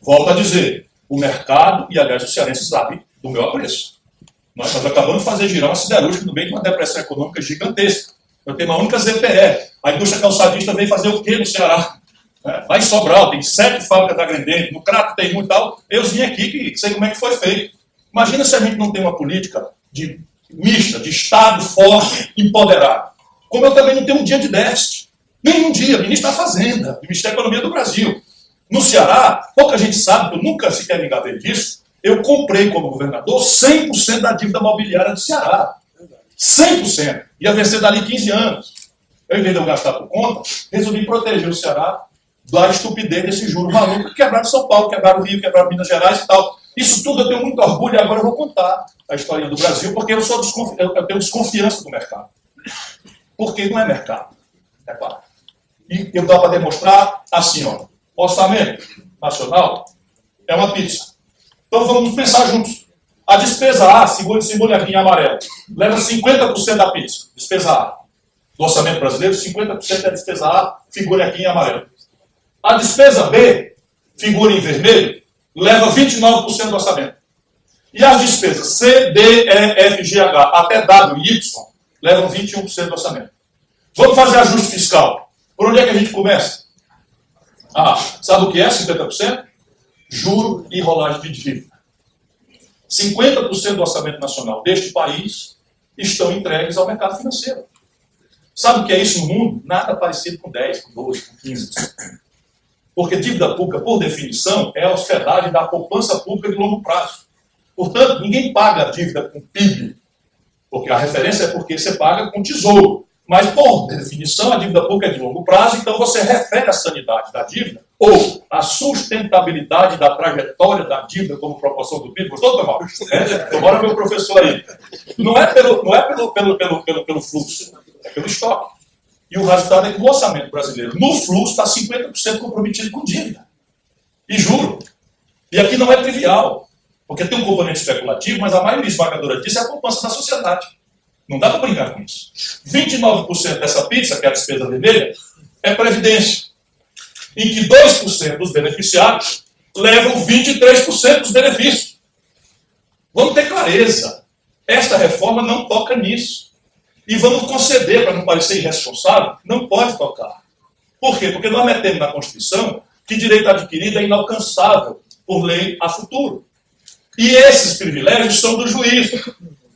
Speaker 2: Volto a dizer, o mercado, e aliás o cearense sabe do meu apreço. Nós acabamos de fazer girar uma siderúrgica no meio de uma depressão econômica gigantesca. Eu tenho uma única ZPE. A indústria calçadista veio fazer o quê no Ceará? Lá em Sobral, tem 7 fábricas da Grendene, no Crato tem muito e tal. Eu vim aqui que sei como é que foi feito. Imagina se a gente não tem uma política mista, de Estado forte, empoderado. Como eu também não tenho um dia de déficit. Nenhum dia, ministro da Fazenda, Ministério da Economia do Brasil. No Ceará, pouca gente sabe, eu nunca sequer me engatei disso, eu comprei como governador 100% da dívida mobiliária do Ceará. 100%. Ia vencer dali 15 anos. Eu, em vez de eu gastar por conta, resolvi proteger o Ceará da estupidez desse juro maluco que quebraram São Paulo, quebraram o Rio, quebraram Minas Gerais e tal. Isso tudo eu tenho muito orgulho e agora eu vou contar a história do Brasil, porque eu tenho desconfiança do mercado. Porque não é mercado. Repara. E eu dá para demonstrar assim, ó. Orçamento nacional é uma pizza. Então vamos pensar juntos. A despesa A, simule aqui em amarelo, leva 50% da pizza. Despesa A. Do orçamento brasileiro, 50% da despesa A, figure aqui em amarelo. A despesa B, figura em vermelho, leva 29% do orçamento. E as despesas C, D, E, F, G, H, até W e Y, levam 21% do orçamento. Vamos fazer ajuste fiscal. Por onde é que a gente começa? Sabe o que é 50%? Juro e rolagem de dívida. 50% do orçamento nacional deste país estão entregues ao mercado financeiro. Sabe o que é isso no mundo? Nada parecido com 10, com 12, com 15%. Porque dívida pública, por definição, é a hospedagem da poupança pública de longo prazo. Portanto, ninguém paga a dívida com PIB, porque a referência é porque você paga com tesouro. Mas, por definição, a dívida pública é de longo prazo, então você refere a sanidade da dívida ou a sustentabilidade da trajetória da dívida como proporção do PIB. Gostou, Tomás? Tomara meu professor aí. Não é pelo fluxo, é pelo estoque. E o resultado é que o orçamento brasileiro, no fluxo, está 50% comprometido com dívida. E juro. E aqui não é trivial, porque tem um componente especulativo, mas a maioria esmagadora disso é a poupança da sociedade. Não dá para brincar com isso. 29% dessa pizza, que é a despesa vermelha, é previdência, em que 2% dos beneficiários levam 23% dos benefícios. Vamos ter clareza. Esta reforma não toca nisso. E vamos conceder, para não parecer irresponsável, não pode tocar. Por quê? Porque nós metemos na Constituição que direito adquirido é inalcançável por lei a futuro. E esses privilégios são do juiz,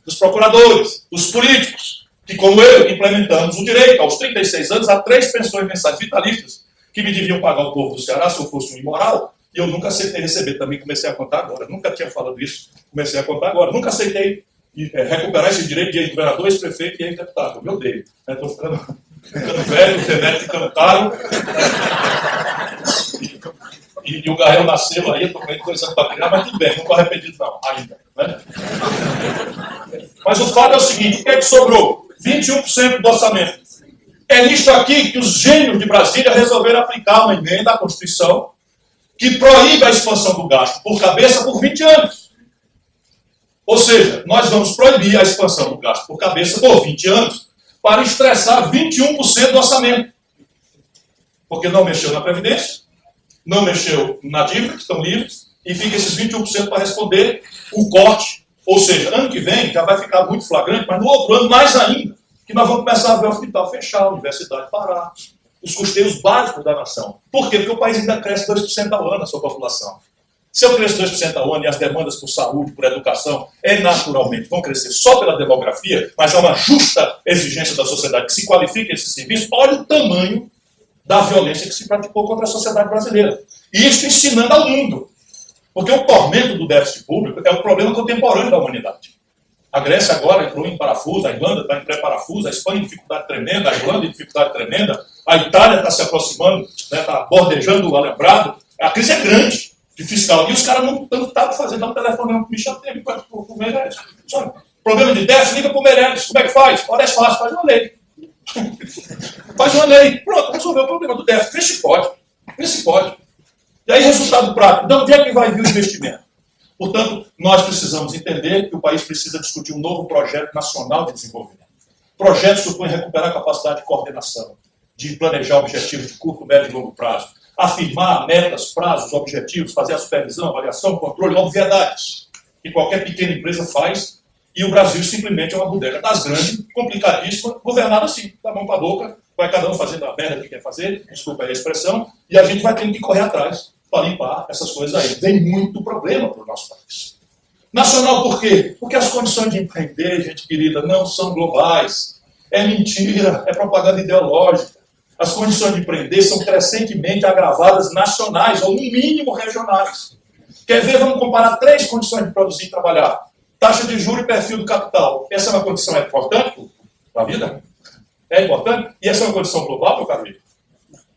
Speaker 2: dos procuradores, dos políticos, que, como eu, implementamos o direito, aos 36 anos, a 3 pensões mensais vitalícias, que me deviam pagar o povo do Ceará se eu fosse um imoral, e eu nunca aceitei receber. Também comecei a contar agora. Nunca tinha falado isso, comecei a contar agora. Nunca aceitei recuperar esse direito de ex-governador, ex-prefeito e ex-deputado. Eu me odeio. Estou ficando velho, o remédio ficando caro. E o Gael nasceu aí, estou começando para criar, mas tudo bem, não estou arrependido não, ainda. Né? Mas o fato é o seguinte, o que é que sobrou? 21% do orçamento. É nisto aqui que os gênios de Brasília resolveram aplicar uma emenda à Constituição que proíbe a expansão do gasto por cabeça por 20 anos. Ou seja, nós vamos proibir a expansão do gasto por cabeça por 20 anos para estressar 21% do orçamento. Porque não mexeu na Previdência, não mexeu na dívida, que estão livres, e fica esses 21% para responder o corte. Ou seja, ano que vem já vai ficar muito flagrante, mas no outro ano mais ainda, que nós vamos começar a ver o hospital fechar, a universidade parar, os custeios básicos da nação. Por quê? Porque o país ainda cresce 2% ao ano, a sua população. Se eu crescer 2% ao ano e as demandas por saúde, por educação, naturalmente vão crescer só pela demografia, mas é uma justa exigência da sociedade que se qualifique esse serviço, olha o tamanho da violência que se praticou contra a sociedade brasileira. E isso ensinando ao mundo. Porque o tormento do déficit público é um problema contemporâneo da humanidade. A Grécia agora entrou em parafuso, a Irlanda está em pré-parafuso, a Espanha em dificuldade tremenda, a Irlanda em dificuldade tremenda, a Itália está se aproximando, está bordejando o alambrado. A crise é grande de fiscal. E os caras não estavam fazendo um telefone para o Michel Temer, para o Meirelles. Problema de déficit, liga para o Meirelles. Como é que faz? Olha, é fácil, faz uma lei. Faz uma lei. Pronto, resolveu o problema do déficit. Vê se pode. Vê se pode. E aí, resultado prático. De onde é que vai vir o investimento? Portanto, nós precisamos entender que o país precisa discutir um novo projeto nacional de desenvolvimento. O projeto supõe recuperar a capacidade de coordenação, de planejar objetivos de curto, médio e longo prazo, afirmar metas, prazos, objetivos, fazer a supervisão, avaliação, controle, obviedades, que qualquer pequena empresa faz, e o Brasil simplesmente é uma bodega das grandes, complicadíssima, governada assim, da mão para a boca, vai cada um fazendo a merda que quer fazer, desculpa aí a expressão, e a gente vai tendo que correr atrás para limpar essas coisas aí. Vem muito problema para o nosso país. Nacional por quê? Porque as condições de empreender, gente querida, não são globais. É mentira, é propaganda ideológica. As condições de empreender são crescentemente agravadas nacionais, ou no mínimo regionais. Quer ver? Vamos comparar 3 condições de produzir e trabalhar. Taxa de juros e perfil do capital. Essa é uma condição importante para a vida? É importante? E essa é uma condição global, meu caro amigo?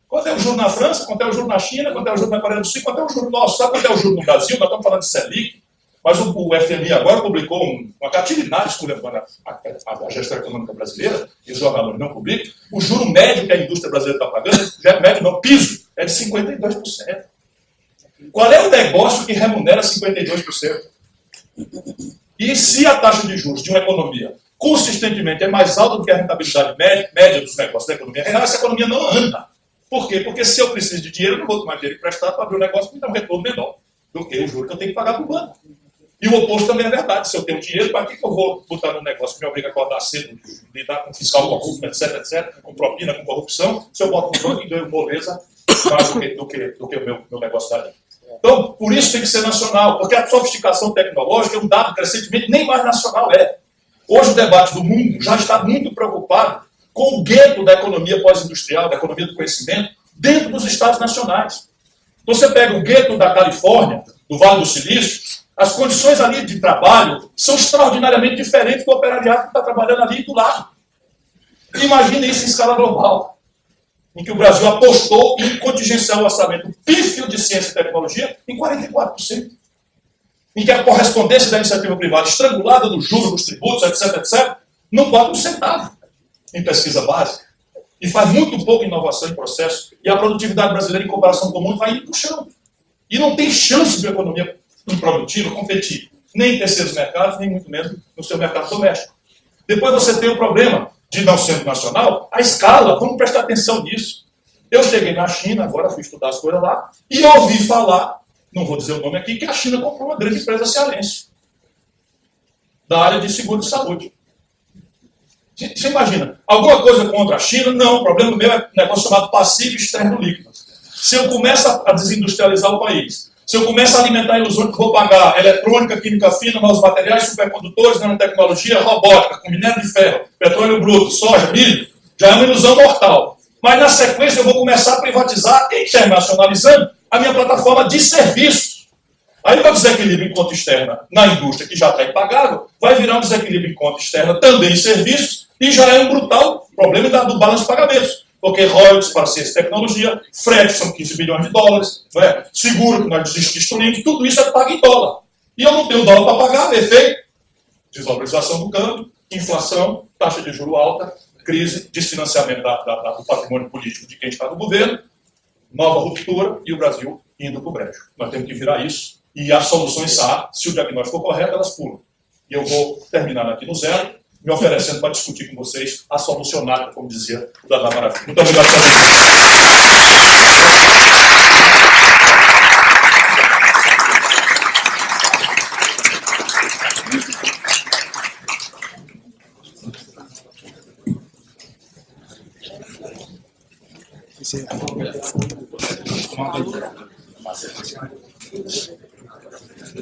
Speaker 2: Quanto é o juro na França? Quanto é o juro na China? Quanto é o juro na Coreia do Sul? Quanto é o juro nosso? Sabe quanto é o juro no Brasil? Nós estamos falando de Selic. Mas o FMI agora publicou uma catilidade esculhambando a gestão econômica brasileira, e os jornalões não publicam. O juro médio que a indústria brasileira está pagando, já médio não, piso, é de 52%. Qual é o negócio que remunera 52%? E se a taxa de juros de uma economia consistentemente é mais alta do que a rentabilidade média dos negócios da economia real, essa economia não anda. Por quê? Porque se eu preciso de dinheiro, eu não vou tomar dinheiro emprestado para abrir um negócio que me dá um retorno menor do que o juro que eu tenho que pagar para o banco. E o oposto também é verdade. Se eu tenho dinheiro, para que eu vou botar num negócio que me obriga a acordar cedo, lidar com fiscal corrupto, etc., com propina, com corrupção, se eu boto no banco e ganho moleza mais do que o meu negócio da linha. Então, por isso tem que ser nacional, porque a sofisticação tecnológica é um dado crescentemente nem mais nacional é. Hoje o debate do mundo já está muito preocupado com o gueto da economia pós-industrial, da economia do conhecimento, dentro dos estados nacionais. Então você pega o gueto da Califórnia, do Vale do Silício, as condições ali de trabalho são extraordinariamente diferentes do operariado que está trabalhando ali do lado. Imagine isso em escala global, em que o Brasil apostou em contingenciar o orçamento pífio de ciência e tecnologia em 44%. Em que a correspondência da iniciativa privada, estrangulada dos juros, dos tributos, etc., não bota um centavo em pesquisa básica. E faz muito pouco inovação em processo. E a produtividade brasileira, em comparação com o mundo, vai indo para o chão. E não tem chance de uma economia improdutiva competir, nem em terceiros mercados, nem muito menos no seu mercado doméstico. Depois você tem o problema de não sendo nacional, a escala, vamos prestar atenção nisso. Eu cheguei na China, agora fui estudar as coisas lá, e ouvi falar, não vou dizer o nome aqui, que a China comprou uma grande empresa cearense, da área de seguro de saúde. Você imagina, alguma coisa contra a China? Não, o problema meu é um negócio chamado passivo externo líquido. Se eu começo a desindustrializar o país, se eu começo a alimentar ilusões que vou pagar eletrônica, química fina, novos materiais, supercondutores, nanotecnologia, robótica, com minério de ferro, petróleo bruto, soja, milho, já é uma ilusão mortal. Mas na sequência eu vou começar a privatizar, internacionalizando a minha plataforma de serviços. Aí o meu desequilíbrio em conta externa na indústria, que já está impagável, vai virar um desequilíbrio em conta externa também em serviços, e já é um brutal problema do balanço de pagamentos. Porque royalties para ciência e tecnologia, frete são 15 bilhões de dólares, não é? Seguro que nós destruímos, tudo isso é pago em dólar. E eu não tenho dólar para pagar, efeito, desvalorização do câmbio, inflação, taxa de juros alta, crise, desfinanciamento do patrimônio político de quem está no governo, nova ruptura e o Brasil indo para o brejo. Nós temos que virar isso. E as soluções, se o diagnóstico for correto, elas pulam. E eu vou terminar aqui no zero, me oferecendo para discutir com vocês a solucionada, como dizia o Dadá Maravilha. Muito obrigado por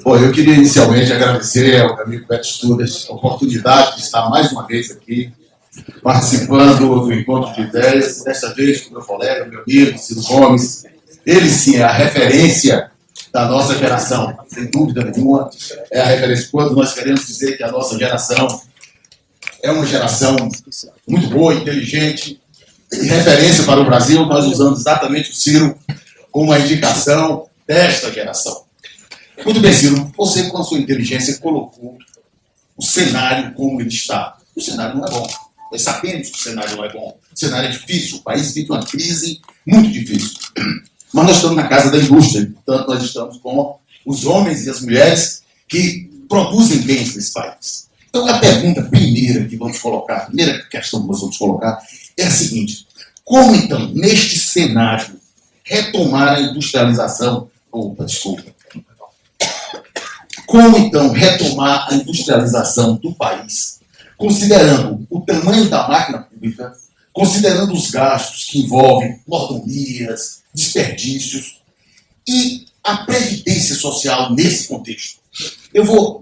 Speaker 3: Bom, eu queria inicialmente agradecer ao amigo Beto Studas a oportunidade de estar mais uma vez aqui, participando do encontro de ideias, desta vez com o meu colega, meu amigo, Ciro Gomes. Ele sim é a referência da nossa geração, sem dúvida nenhuma, é a referência. Quando nós queremos dizer que a nossa geração é uma geração muito boa, inteligente, e referência para o Brasil, nós usamos exatamente o Ciro como a indicação desta geração. Muito bem, Ciro, você com a sua inteligência colocou o cenário como ele está. O cenário não é bom. Nós sabemos que o cenário não é bom. O cenário é difícil, o país vive uma crise muito difícil. Mas nós estamos na casa da indústria, portanto nós estamos com os homens e as mulheres que produzem bens nesse país. Então a pergunta primeira que vamos colocar, a primeira questão que nós vamos colocar é a seguinte: como então, neste cenário, retomar a industrialização? Como então retomar a industrialização do país, considerando o tamanho da máquina pública, considerando os gastos que envolvem mordomias, desperdícios e a previdência social nesse contexto? Eu vou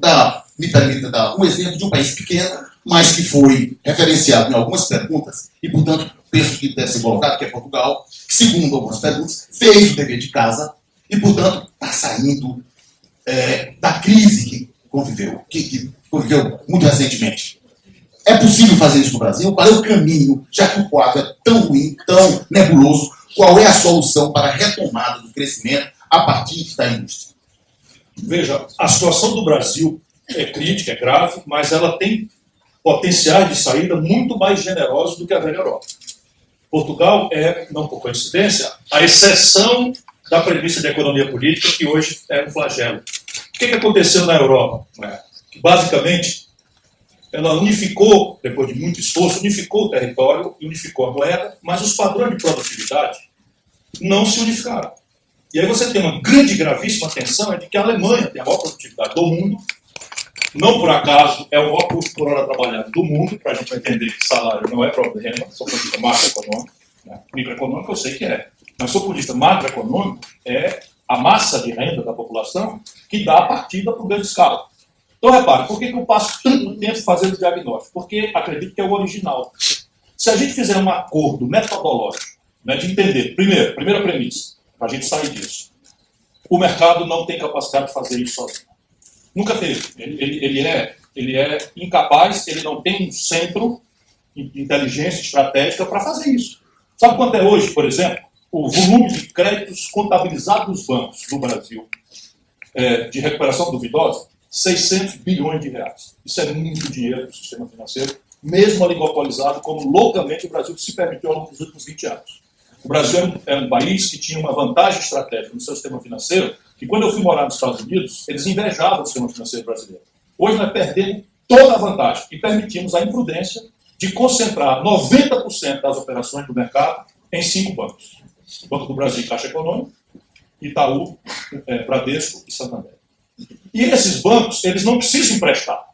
Speaker 3: me permita dar um exemplo de um país pequeno, mas que foi referenciado em algumas perguntas e, portanto, penso que deve ser colocado, que é Portugal, que, segundo algumas perguntas, fez o dever de casa e, portanto, está saindo da crise que conviveu muito recentemente. É possível fazer isso no Brasil? Qual é o caminho, já que o quadro é tão ruim, tão nebuloso? Qual é a solução para a retomada do crescimento a partir da indústria?
Speaker 2: Veja, a situação do Brasil é crítica, é grave, mas ela tem potenciais de saída muito mais generosos do que a velha Europa. Portugal é, não por coincidência, a exceção da premissa de economia política que hoje é um flagelo. O que aconteceu na Europa? Que basicamente ela unificou, depois de muito esforço, unificou o território, unificou a moeda, mas os padrões de produtividade não se unificaram. E aí você tem uma grande, gravíssima tensão, é de que a Alemanha tem a maior produtividade do mundo, não por acaso é o maior custo por hora trabalhado do mundo, para a gente entender que salário não é problema, sou política macroeconômica, microeconômica eu sei que é, mas sou política macroeconômica é a massa de renda da população que dá a partida para o grande escala. Então, repare, por que eu passo tanto tempo fazendo o diagnóstico? Porque acredito que é o original. Se a gente fizer um acordo metodológico, de entender, primeira premissa, para a gente sair disso, o mercado não tem capacidade de fazer isso sozinho. Nunca teve. Ele é incapaz, ele não tem um centro de inteligência estratégica para fazer isso. Sabe quanto é hoje, por exemplo, o volume de créditos contabilizados nos bancos no Brasil de recuperação duvidosa? 600 bilhões de reais. Isso é muito dinheiro para o sistema financeiro, mesmo oligopolizado, como loucamente o Brasil se permitiu ao longo dos últimos 20 anos. O Brasil é um país que tinha uma vantagem estratégica no seu sistema financeiro, que quando eu fui morar nos Estados Unidos, eles invejavam o sistema financeiro brasileiro. Hoje nós perdemos toda a vantagem e permitimos a imprudência de concentrar 90% das operações do mercado em 5 bancos. Banco do Brasil, Caixa Econômica, Itaú, Bradesco e Santander. E esses bancos, eles não precisam emprestar,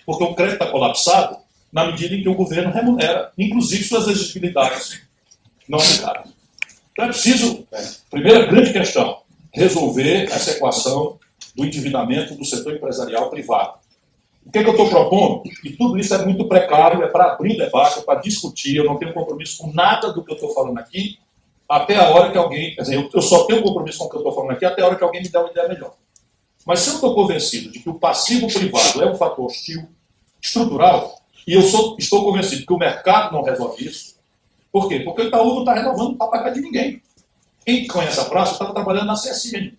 Speaker 2: porque o crédito está colapsado na medida em que o governo remunera, inclusive suas exigibilidades não aplicadas. Então é preciso, primeira grande questão, resolver essa equação do endividamento do setor empresarial privado. O que é que eu estou propondo? E tudo isso é muito precário, é para abrir debate, é para discutir, eu não tenho compromisso com nada do que eu estou falando aqui, até a hora que alguém... Quer dizer, eu só tenho compromisso com o que eu estou falando aqui até a hora que alguém me der uma ideia melhor. Mas se eu estou convencido de que o passivo privado é um fator hostil, estrutural, e estou convencido que o mercado não resolve isso, por quê? Porque o Itaú não está renovando para pagar de ninguém. Quem conhece a praça, eu estava trabalhando na CSN.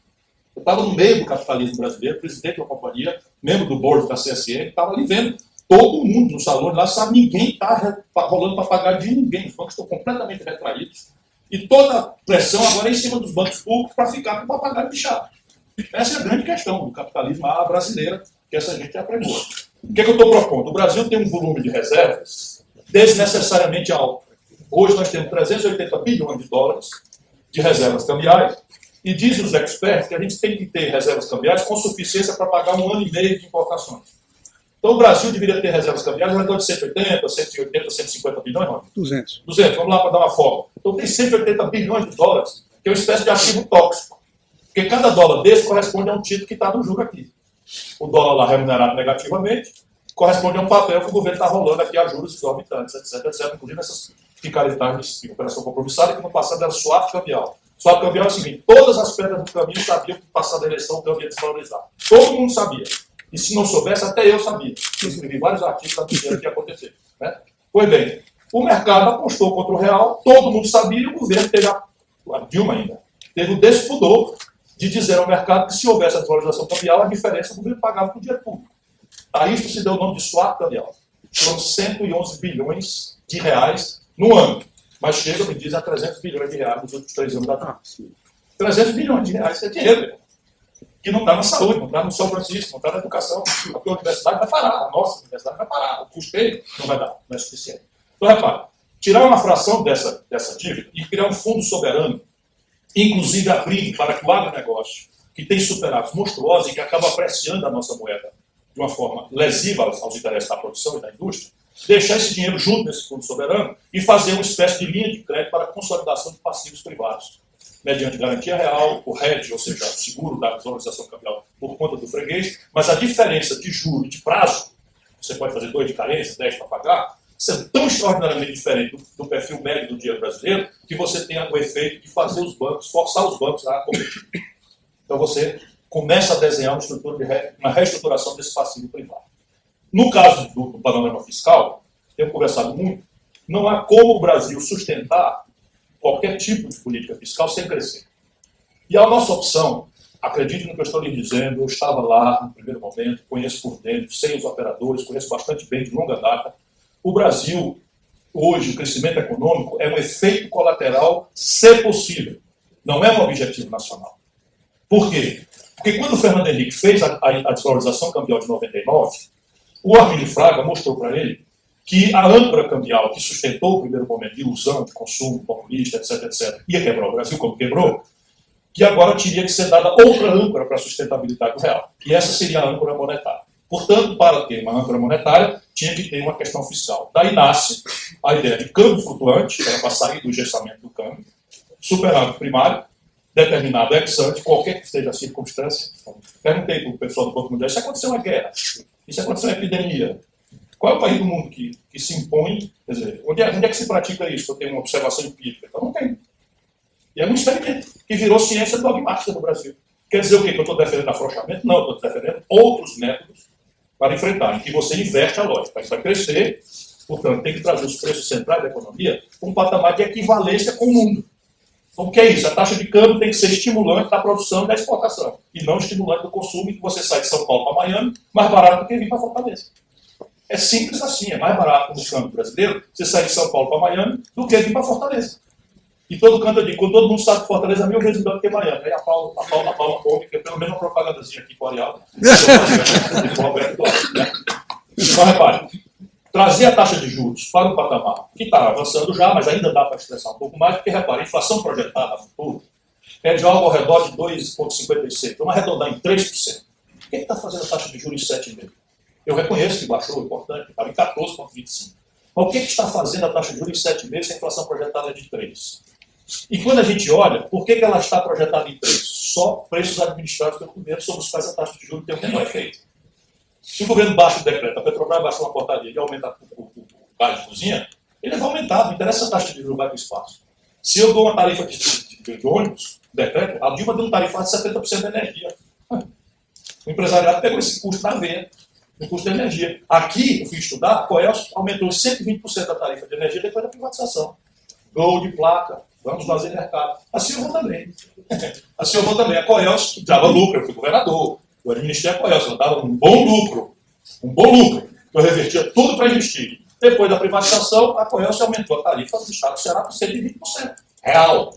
Speaker 2: Eu estava no meio do capitalismo brasileiro, presidente da companhia, membro do board da CSN, estava ali vendo todo mundo no salão lá, sabe, ninguém está rolando para pagar de ninguém. Os bancos estão completamente retraídos. E toda a pressão agora é em cima dos bancos públicos para ficar com o papagaio bichado. Essa é a grande questão do capitalismo à brasileira, que essa gente aprimora. O que é que eu estou propondo? O Brasil tem um volume de reservas desnecessariamente alto. Hoje nós temos 380 bilhões de dólares de reservas cambiais, e dizem os experts que a gente tem que ter reservas cambiais com suficiência para pagar 1 ano e meio de importações. Então o Brasil deveria ter reservas cambiais ao redor de 180, 180, 150 bilhões, não?
Speaker 1: 200.
Speaker 2: 200, vamos lá para dar uma folga. Então tem 180 bilhões de dólares, que é uma espécie de ativo tóxico. Porque cada dólar desse corresponde a um título que está no juro aqui. O dólar lá remunerado negativamente corresponde a um papel que o governo está rolando aqui a juros exorbitantes, etc, etc. Inclusive essas picaretagem de operação compromissada, que no passado era swap cambial. Swap cambial é o seguinte: todas as pedras do caminho sabiam que passada a eleição o câmbio ia desvalorizar. Todo mundo sabia. E se não soubesse, até eu sabia. Eu escrevi vários artigos para dizer o que ia acontecer. Né? Pois bem, o mercado apostou contra o real, todo mundo sabia, e o governo teve, a Dilma ainda, teve o despudor de dizer ao mercado que se houvesse a desvalorização cambial, a diferença o governo pagava com o dinheiro público. A isso se deu o nome de swap cambial. Foram 111 bilhões de reais no ano. Mas chega, me diz, a 300 bilhões de reais nos últimos 3 anos da Dilma. 300 bilhões de reais, isso é dinheiro, que não está na saúde, não está no São Francisco, não está na educação. Porque a universidade vai parar, a nossa universidade vai parar, o custo dele não vai dar, não é suficiente. Então, repara, tirar uma fração dessa dívida e criar um fundo soberano, inclusive abrindo para que o agronegócio, que tem superados monstruosos e que acaba apreciando a nossa moeda de uma forma lesiva aos interesses da produção e da indústria, deixar esse dinheiro junto nesse fundo soberano e fazer uma espécie de linha de crédito para a consolidação de passivos privados, mediante garantia real, o hedge, ou seja, o seguro da desvalorização cambial por conta do freguês, mas a diferença de juro e de prazo, você pode fazer 2 de carência, 10 para pagar, isso é tão extraordinariamente diferente do perfil médio do dinheiro brasileiro, que você tem o efeito de fazer os bancos, forçar os bancos a competir. Então você começa a desenhar uma reestruturação desse passivo privado. No caso do panorama fiscal, tenho conversado muito, não há como o Brasil sustentar qualquer tipo de política fiscal sem crescer. E a nossa opção, acredite no que eu estou lhe dizendo, eu estava lá no primeiro momento, conheço por dentro, sei os operadores, conheço bastante bem de longa data. O Brasil, hoje, o crescimento econômico é um efeito colateral, se possível. Não é um objetivo nacional. Por quê? Porque quando o Fernando Henrique fez a desvalorização cambial de 99, o Armínio Fraga mostrou para ele que a âncora cambial que sustentou o primeiro momento de ilusão, de consumo populista, etc., etc., ia quebrar o Brasil, como quebrou, que agora teria que ser dada outra âncora para a sustentabilidade do real. E essa seria a âncora monetária. Portanto, para ter uma âncora monetária, tinha que ter uma questão fiscal. Daí nasce a ideia de câmbio flutuante, que era para sair do engessamento do câmbio, superávit primário, determinado ex ante, qualquer que seja a circunstância. Perguntei para o pessoal do Banco Mundial: isso aconteceu uma guerra, isso aconteceu uma epidemia. Qual é o país do mundo que se impõe? Quer dizer, onde é que se pratica isso? Eu tenho uma observação empírica. Então não tem. E é um experimento que virou ciência dogmática no Brasil. Quer dizer o quê? Que eu estou defendendo afrouxamento? Não, eu estou defendendo outros métodos para enfrentar, em que você inverte a lógica. Isso vai crescer, portanto, tem que trazer os preços centrais da economia para um patamar de equivalência com o mundo. Então, o que é isso? A taxa de câmbio tem que ser estimulante da produção e da exportação, e não estimulante do consumo, em que você sai de São Paulo para Miami, mais barato do que vir para Fortaleza. É simples assim, é mais barato no câmbio brasileiro você sair de São Paulo para Miami do que vir para Fortaleza. E todo canto eu digo, quando todo mundo sabe que Fortaleza é 1000 vezes melhor do que Miami. Aí a Paula come, que é pelo menos uma propagadazinha aqui com o Arial. Então, repare, trazer a taxa de juros para um patamar que está avançando já, mas ainda dá para estressar um pouco mais, porque, repare, a inflação projetada no futuro é de algo ao redor de 2,56%. Vamos arredondar em 3%. O que está fazendo a taxa de juros em 7,5%? Eu reconheço que baixou, é importante, estava em 14,25%. Mas o que está fazendo a taxa de juros em 7,5% se a inflação projetada é de 3%? E quando a gente olha, por que ela está projetada em 3%? Só preços administrados pelo governo sobre os quais a taxa de juros tem o menor efeito. Se o governo baixa o decreto, a Petrobras baixou uma portaria e aumenta o gás de cozinha, ele vai aumentar, não interessa se a taxa de juros vai para o espaço. Se eu dou uma tarifa de ônibus, decreto, a Dilma deu um tarifado de 70% da energia. O empresariado pegou esse custo na veia, no custo da energia. Aqui, eu fui estudar, a Coelce aumentou 120% a tarifa de energia depois da privatização. Gol de placa, vamos fazer mercado. Assim eu vou também. Assim eu vou também. A Coelce dava lucro, eu fui governador, eu administrei a Coelce, ela dava um bom lucro. Eu revertia tudo para investir. Depois da privatização, a Coelce aumentou a tarifa do Estado do Ceará para 120%. Real.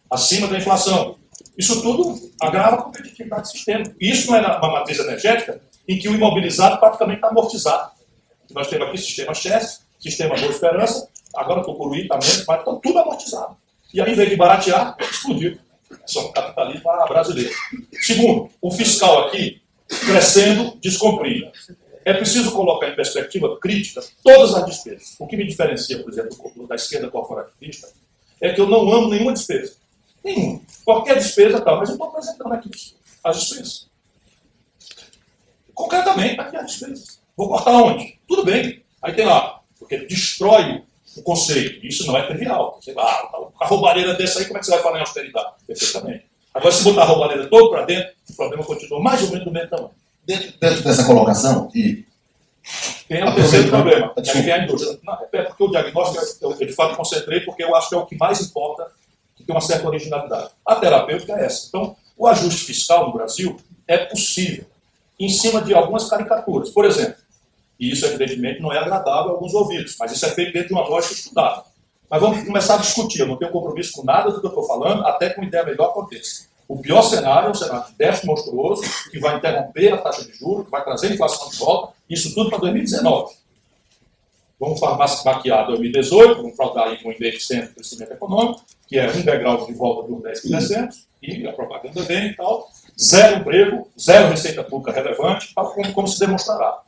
Speaker 2: Acima da inflação. Isso tudo agrava a competitividade do sistema. Isso não é uma matriz energética em que o imobilizado praticamente está amortizado. Nós temos aqui sistema Chess, sistema Boa Esperança, agora o Tucuruí também, mas está tudo amortizado. E aí, em vez de baratear, explodiu. Esse é um capitalismo brasileiro. Segundo, o fiscal aqui, crescendo, descumprindo. É preciso colocar em perspectiva crítica todas as despesas. O que me diferencia, por exemplo, da esquerda corporativista, é que eu não amo nenhuma despesa. Nenhuma. Qualquer despesa, tá, mas eu estou apresentando aqui as despesas. Concretamente, aqui as despesas. Vou cortar onde? Tudo bem. Aí tem lá, porque destrói o conceito. Isso não é trivial. Você vai, a roubalheira dessa aí, como é que você vai falar em austeridade? Perfeitamente. Agora, se botar a roubalheira todo para dentro, o problema continua mais ou menos do mesmo tamanho.
Speaker 3: Dentro dessa colocação, e
Speaker 2: tem um terceiro problema, que é a indústria. Não, é porque o diagnóstico, eu de fato concentrei, porque eu acho que é o que mais importa, que tem uma certa originalidade. A terapêutica é essa. Então, o ajuste fiscal no Brasil é possível, em cima de algumas caricaturas. Por exemplo, e isso, evidentemente, não é agradável a alguns ouvidos, mas isso é feito dentro de uma lógica estudada. Mas vamos começar a discutir. Eu não tenho compromisso com nada do que eu estou falando, até que uma ideia melhor aconteça. O pior cenário é um cenário de déficit monstruoso, que vai interromper a taxa de juros, que vai trazer a inflação de volta, isso tudo para 2019. Vamos maquiar 2018, vamos fraudar aí com o index de crescimento econômico, que é um degrau de volta dos 10 que descemos, e a propaganda vem e tal, zero emprego, zero receita pública relevante, tal, como se demonstrará.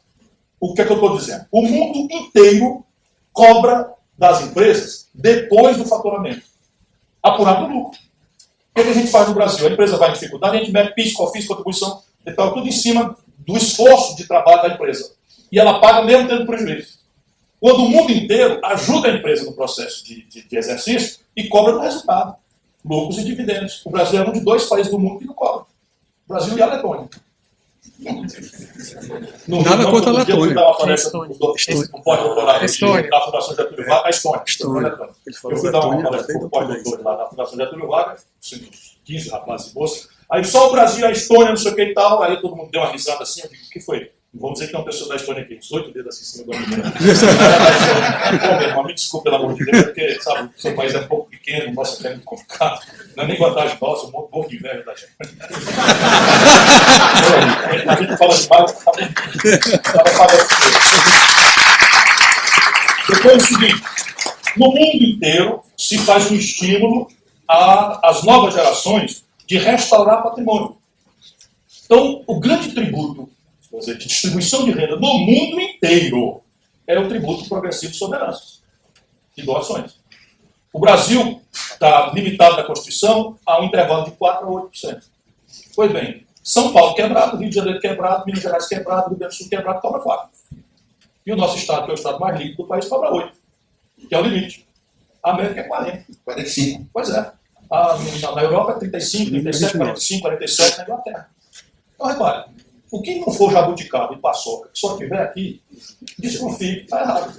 Speaker 2: O que é que eu estou dizendo? O mundo inteiro cobra das empresas depois do faturamento, apurado o lucro. O que a gente faz no Brasil? A empresa vai em dificuldade, a gente mete PIS, COFINS, contribuição, e tal, tudo em cima do esforço de trabalho da empresa. E ela paga mesmo tendo prejuízo. Quando o mundo inteiro ajuda a empresa no processo de exercício e cobra no resultado, lucros e dividendos. O Brasil é um de 2 países do mundo que não cobra. O Brasil e a Letônia.
Speaker 4: Nada contra a Letônia.
Speaker 2: No pós-doutorado da Fundação Getúlio Vargas, a Estônia. Eu fui dar uma palestra no pós-doutorado lá da Fundação Getúlio Vargas, 15 rapazes e moças. Aí só o Brasil, a Estônia, não sei o que e tal. Aí todo mundo deu uma risada assim. Eu digo, o que foi? Vamos dizer que tem uma pessoa da Estônia aqui, 18 dedos assim em cima do amigo. Me desculpe, pelo amor de Deus, porque, sabe, o seu país é um pouco pequeno, o nosso é muito complicado. Não é nem vantagem nossa, um pouco de inveja da gente. A gente fala demais, estava falando. Depois é o seguinte, no mundo inteiro se faz um estímulo às novas gerações de restaurar patrimônio. Então, o grande tributo de distribuição de renda no mundo inteiro é o tributo progressivo sobre heranças e doações. O Brasil está limitado na Constituição a um intervalo de 4% a 8%. Pois bem, São Paulo quebrado, Rio de Janeiro quebrado, Minas Gerais quebrado, Rio Grande do Sul quebrado, cobra 4%. E o nosso estado, que é o estado mais líquido do país, cobra 8%, que é o limite. A América é 40%.
Speaker 3: 45%.
Speaker 2: Pois é. Na Europa é 35, 37, 45, 47 na Inglaterra. Então, repare, o que não for jabuticaba e paçoca, só tiver aqui, desconfie, está errado.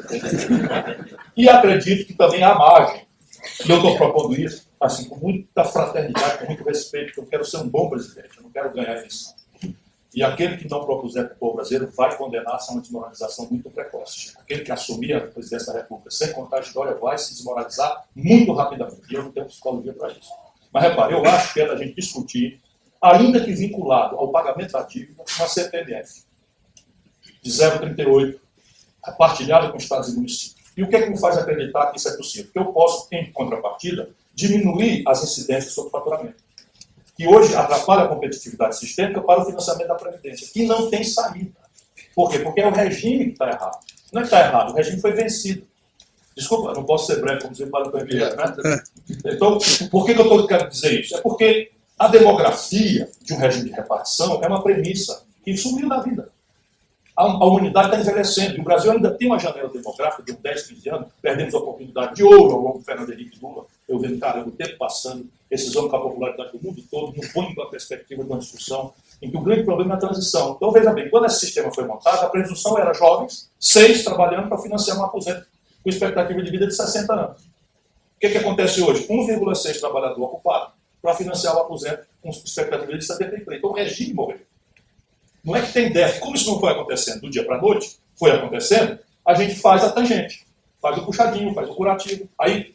Speaker 2: E acredito que também há margem. E eu estou propondo isso, assim, com muita fraternidade, com muito respeito, porque eu quero ser um bom presidente, eu não quero ganhar a eleição. E aquele que não propuser para o povo brasileiro vai condenar-se a uma desmoralização muito precoce. Aquele que assumir a presidência da República sem contar a história vai se desmoralizar muito rapidamente. E eu não tenho psicologia para isso. Mas repare, eu acho que é da gente discutir, ainda que vinculado ao pagamento da dívida, uma CPMF de 0,38, partilhada com estados e municípios. E o que é que me faz acreditar que isso é possível? Porque eu posso, em contrapartida, diminuir as incidências sobre o faturamento, que hoje atrapalha a competitividade sistêmica para o financiamento da Previdência, que não tem saída. Por quê? Porque é o regime que está errado. Não é que está errado, o regime foi vencido. Desculpa, não posso ser breve, como dizer para o PME, né? Então, por que eu quero dizer isso? É porque a demografia de um regime de repartição é uma premissa que sumiu da vida. A humanidade está envelhecendo, e o Brasil ainda tem uma janela demográfica de uns 10, 15 anos, perdemos a oportunidade de ouro ao longo do Fernando Henrique Lula, eu vendo, caramba, o tempo passando, esses homens com a popularidade do mundo todo, não põem a perspectiva de uma discussão em que o grande problema é a transição. Então, veja bem, quando esse sistema foi montado, a presunção era jovens, 6 trabalhando para financiar um aposento com expectativa de vida de 60 anos. O que acontece hoje? 1,6 trabalhador ocupado para financiar o aposento com expectativa de 73. Então, o regime morreu. Não é que tem déficit. Como isso não foi acontecendo do dia para a noite, foi acontecendo, a gente faz a tangente. Faz o puxadinho, faz o curativo. Aí,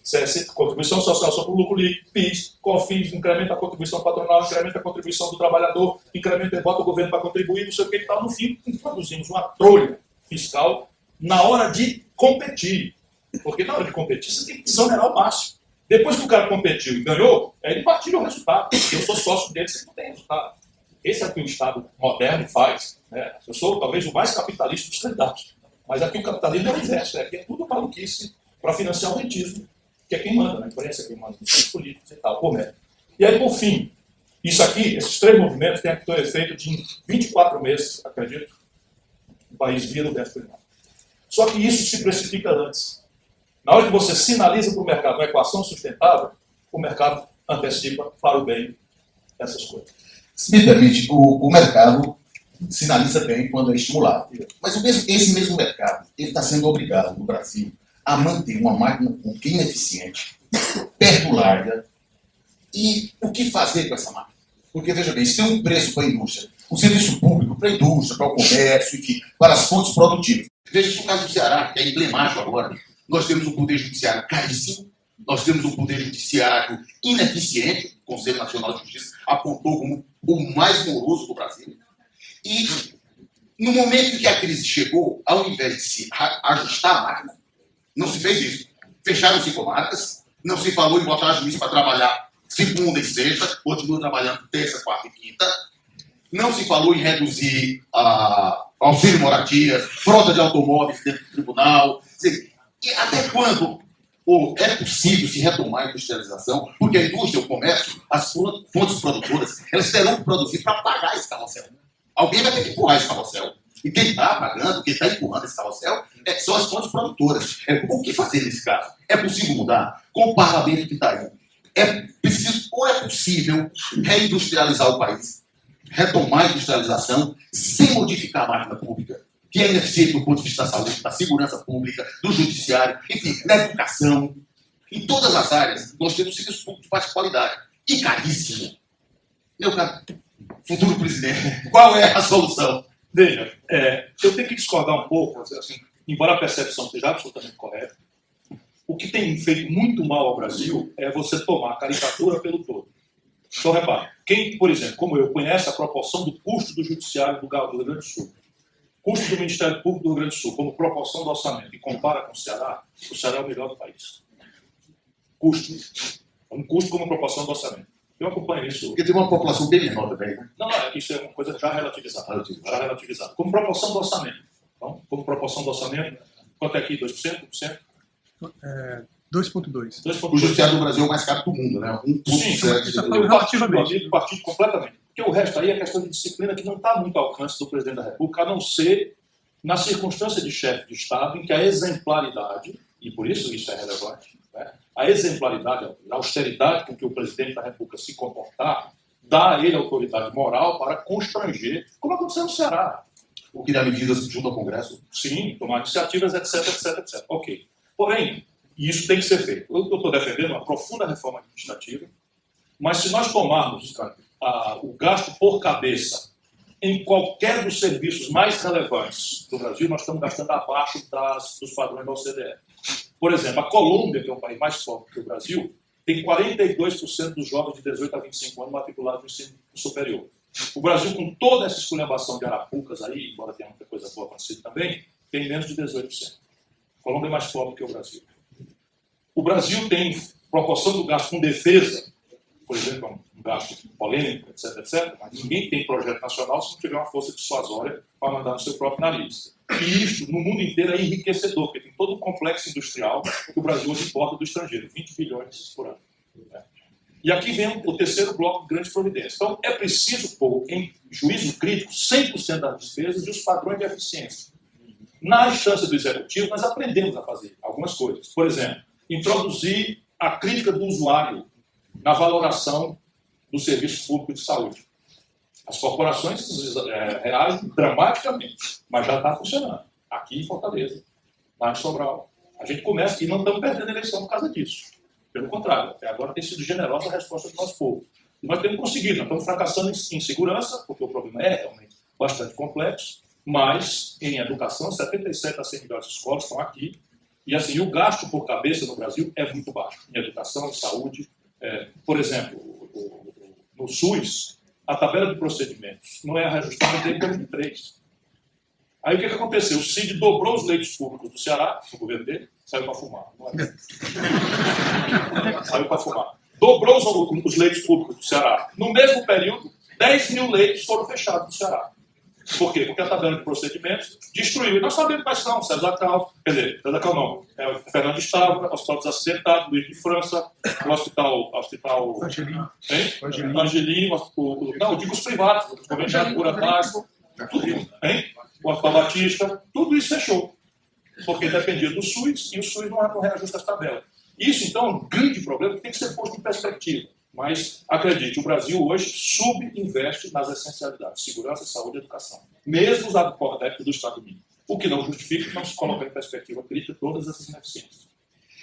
Speaker 2: contribuição social sobre o lucro líquido, PIS, COFINS, incrementa a contribuição patronal, incrementa a contribuição do trabalhador, incrementa e bota o governo para contribuir, não sei o que e tal. No fim, introduzimos uma trolha fiscal na hora de competir. Porque na hora de competir, você tem que desonerar o máximo. Depois que o cara competiu e ganhou, ele partilha o resultado. Eu sou sócio dele, você não tem resultado. Esse é o que o Estado moderno faz. Né? Eu sou talvez o mais capitalista dos candidatos. Mas aqui o capitalismo é o inverso. Aqui é tudo maluquice para financiar o rentismo, que é quem manda na imprensa, quem manda nos políticos e tal, por médio. E aí, por fim, isso aqui, esses 3 movimentos têm o efeito de, em 24 meses, acredito, o país vira o déficit primário. Só que isso se precifica antes. Na hora que você sinaliza para o mercado uma equação sustentável, o mercado antecipa para o bem essas coisas.
Speaker 3: Se me permite, o mercado sinaliza bem quando é estimulado. Mas esse mesmo mercado ele está sendo obrigado, no Brasil, a manter uma máquina um pouquinho ineficiente, perto larga. E o que fazer com essa máquina? Porque, veja bem, se tem um preço para a indústria, um serviço público para a indústria, para o comércio, enfim, para as fontes produtivas. Veja o caso do Ceará, que é emblemático agora. Nós temos um poder judiciário caríssimo, nós temos um poder judiciário ineficiente, o Conselho Nacional de Justiça apontou como o mais moroso do Brasil. E, no momento em que a crise chegou, ao invés de se ajustar a máquina, não se fez isso. Fecharam-se comarcas, não se falou em botar juiz para trabalhar segunda e sexta, continua trabalhando terça, quarta e quinta. Não se falou em reduzir auxílio moradia, frota de automóveis dentro do tribunal. E até quando é possível se retomar a industrialização? Porque a indústria, o comércio, as fontes produtoras, elas terão que produzir para pagar esse carrossel. Alguém vai ter que empurrar esse carrossel. E quem está pagando, quem está empurrando esse carrossel, são as fontes produtoras. O que fazer nesse caso? É possível mudar? Com o parlamento que está aí. É possível reindustrializar o país, retomar a industrialização, sem modificar a máquina pública, que é ineficiente do ponto de vista da saúde, da segurança pública, do judiciário, enfim, da educação. Em todas as áreas, nós temos serviço público de baixa qualidade e caríssimo. Meu caro futuro presidente, qual é a solução?
Speaker 2: Veja, eu tenho que discordar um pouco, assim, embora a percepção seja absolutamente correta. O que tem feito muito mal ao Brasil é você tomar a caricatura pelo todo. Então, repare, quem, por exemplo, como eu, conhece a proporção do custo do judiciário do Rio Grande do Sul, custo do Ministério Público do Rio Grande do Sul, como proporção do orçamento, e compara com o Ceará é o melhor do país. Custo. Um custo como proporção do orçamento. Eu acompanho isso.
Speaker 3: Porque tem uma população bem menor também, né?
Speaker 2: Não, isso é uma coisa já relativizada. Já relativizada. Como proporção do orçamento. Então, como proporção do orçamento, quanto é aqui? 2%? 1%?
Speaker 4: 2,2%.
Speaker 3: O judiciário do Brasil é o mais caro do mundo, né?
Speaker 2: 1,7%. Eu partido completamente. Porque o resto aí é questão de disciplina que não está muito ao alcance do presidente da República, a não ser na circunstância de chefe de Estado, em que a exemplaridade, e por isso é relevante, né? a exemplaridade, a austeridade com que o presidente da República se comportar, dá a ele autoridade moral para constranger, como aconteceu no Ceará.
Speaker 3: O que dá medidas junto ao Congresso?
Speaker 2: Sim, tomar iniciativas, etc, etc, etc. Ok. Porém, isso tem que ser feito. Eu estou defendendo uma profunda reforma administrativa, mas se nós tomarmos o gasto por cabeça em qualquer dos serviços mais relevantes do Brasil, nós estamos gastando abaixo dos padrões da OCDE. Por exemplo, a Colômbia, que é um país mais pobre que o Brasil, tem 42% dos jovens de 18 a 25 anos matriculados no ensino superior. O Brasil, com toda essa esculhambação de arapucas aí, embora tenha muita coisa boa acontecida também, tem menos de 18%. A Colômbia é mais pobre que o Brasil. O Brasil tem proporção do gasto com defesa, por exemplo, um gasto polêmico, etc, etc, mas ninguém tem projeto nacional se não tiver uma força dissuasória para mandar no seu próprio nariz. E isso, no mundo inteiro, é enriquecedor, porque tem todo um complexo industrial que o Brasil hoje importa do estrangeiro, 20 bilhões por ano. E aqui vem o terceiro bloco de grandes providências. Então, é preciso pôr em juízo crítico 100% das despesas e os padrões de eficiência. Na instância do executivo, nós aprendemos a fazer algumas coisas. Por exemplo, introduzir a crítica do usuário na valoração do serviço público de saúde. As corporações reagem dramaticamente, mas já está funcionando. Aqui em Fortaleza, lá em Sobral. A gente começa, e não estamos perdendo a eleição por causa disso. Pelo contrário, até agora tem sido generosa a resposta do nosso povo. E nós temos conseguido, nós estamos fracassando em segurança, porque o problema é realmente bastante complexo, mas em educação, 77 a 100 milhões de escolas estão aqui, e assim, o gasto por cabeça no Brasil é muito baixo. Em educação, em saúde, por exemplo, no SUS, a tabela de procedimentos não é reajustada desde 2003. Aí o que aconteceu? O CID dobrou os leitos públicos do Ceará, no governo dele, saiu para fumar. Não é? Saiu para fumar. Dobrou os leitos públicos do Ceará. No mesmo período, 10 mil leitos foram fechados no Ceará. Por quê? Porque a tabela de procedimentos destruiu. E nós sabemos quais são. César Cal, quer dizer, César Cal não. É o Fernando Estávora, Hospital dos Acidentados, Luiz de França, o Hospital Angelim, não, eu digo os privados, os conveniados por atrás, tudo, hein? O Hospital Batista, tudo isso fechou. Porque dependia do SUS e o SUS não reajusta as tabelas. Isso, então, é um grande problema que tem que ser posto em perspectiva. Mas, acredite, o Brasil hoje subinveste nas essencialidades, segurança, saúde e educação. Mesmo usado por débito do Estado mínimo. O que não justifica não se colocar em perspectiva crítica todas essas ineficiências.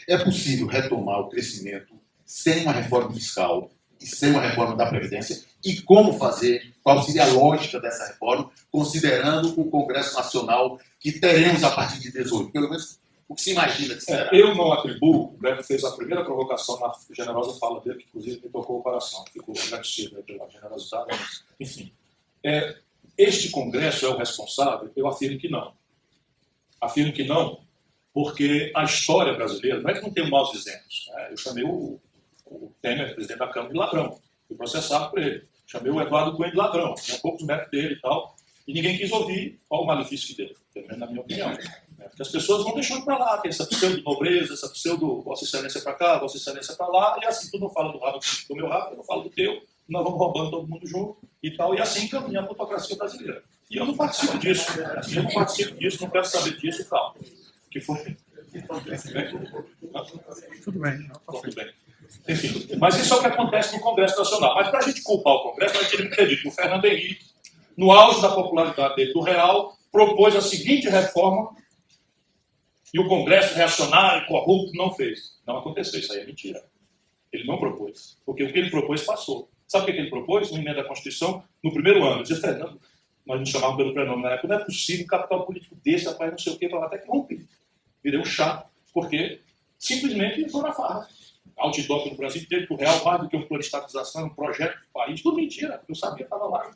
Speaker 3: É possível retomar o crescimento sem uma reforma fiscal e sem uma reforma da Previdência? E como fazer? Qual seria a lógica dessa reforma, considerando o Congresso Nacional que teremos a partir de 18? Pelo menos o que se imagina que será.
Speaker 2: Eu não atribuo, o Beto fez a primeira provocação na generosa fala dele, que inclusive me tocou o coração. Ficou agradecido pela generosidade. Mas, enfim, este Congresso é o responsável? Eu afirmo que não. Afirmo que não, porque a história brasileira, não é que não tem maus exemplos. Eu chamei o Temer, presidente da Câmara, de ladrão. Fui processado por ele. Chamei o Eduardo Cunha de ladrão. Tinha poucos méritos dele e tal. E ninguém quis ouvir qual o malefício que deu, pelo menos na minha opinião. Porque as pessoas vão deixando para lá, tem essa pseudo-nobreza, essa pseudo-vossa excelência para cá, vossa excelência para lá, e assim, tu não fala do meu rabo, eu não falo do teu, nós vamos roubando todo mundo junto e tal, e assim caminha a plutocracia brasileira. E eu não participo disso, não quero saber disso e tal. Que foi?
Speaker 4: Tudo bem.
Speaker 2: Tudo bem. Enfim, mas isso é o que acontece no Congresso Nacional. Mas para a gente culpar o Congresso, nós temos que acreditar que o Fernando Henrique, no auge da popularidade dele do Real, propôs a seguinte reforma e o Congresso reacionário, corrupto, não fez. Não aconteceu, isso aí é mentira. Ele não propôs, porque o que ele propôs passou. Sabe o que ele propôs? Uma emenda à Constituição no primeiro ano. Ele dizia, Fernando, nós nos chamávamos pelo prenome na época, não é possível um capital político desse, rapaz, não sei o quê, para até que romper. Virei um chato, porque simplesmente entrou na farra. Outdoor no Brasil inteiro, que o Real, mais do que uma pluristatização, um projeto do país, tudo mentira. Eu sabia, estava lá,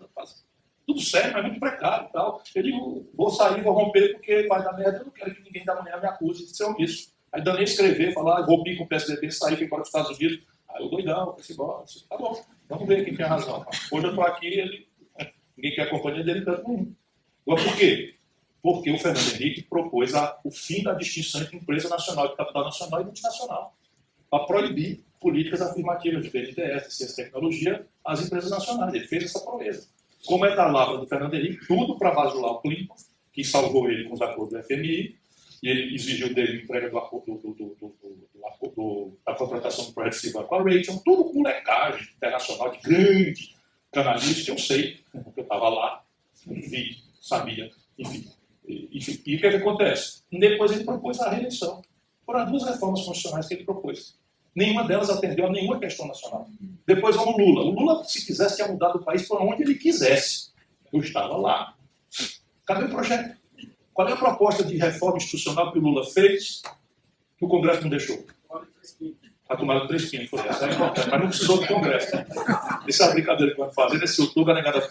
Speaker 2: tudo sério, mas muito precário e tal. Eu digo, vou sair, vou romper, porque vai dar merda, eu não quero que ninguém da manhã me acuse de ser omisso. Aí danei escrever, falar, rompi com o PSDB, saí, fui para os Estados Unidos. Aí eu doidão, pensei, embora, tá bom, vamos ver quem tem a razão. Hoje eu estou aqui, ninguém quer a companhia dele, tanto nenhum. Agora, por quê? Porque o Fernando Henrique propôs o fim da distinção entre empresa nacional de capital nacional e multinacional, para proibir políticas afirmativas de BNDES, ciência e tecnologia, às empresas nacionais. Ele fez essa proeza. Como é da lavra do Fernando Henrique, tudo para bajular o Clinton, que salvou ele com os acordos do FMI, e ele exigiu dele entrega do da contratação do projeto Civil com a Rachel, tudo com molecagem internacional de grande canalista, eu sei, porque eu estava lá, vi, sabia, enfim. E o que acontece? Depois ele propôs a reeleição. Foram as 2 reformas constitucionais que ele propôs. Nenhuma delas atendeu a nenhuma questão nacional. Depois vamos o Lula. O Lula, se quisesse, tinha mudado o país por onde ele quisesse. Eu estava lá. Cadê o projeto? Qual é a proposta de reforma institucional que o Lula fez que o Congresso não deixou? A tomada de 3 quilos, foi essa, é importante, mas não precisou do Congresso. Essa é a brincadeira que vai fazer, nesse outubro, a negada.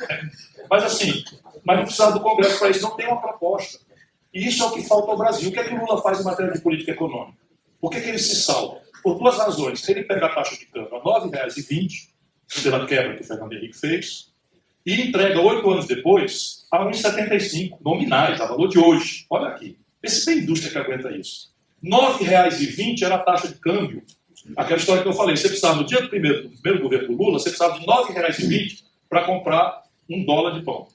Speaker 2: Mas assim, mas não precisava do Congresso para isso, não tem uma proposta. E isso é o que falta ao Brasil. O que é que o Lula faz em matéria de política econômica? Por que ele se salva? Por 2 razões. Se ele pega a taxa de câmbio a R$ 9,20, pela quebra que o Fernando Henrique fez, e entrega 8 anos depois a R$ 1,75, nominais, a valor de hoje. Olha aqui. Esse tem indústria que aguenta isso. R$ 9,20 era a taxa de câmbio. Aquela história que eu falei, você precisava, no dia do primeiro governo do Lula, você precisava de R$ 9,20 para comprar $1 de pão.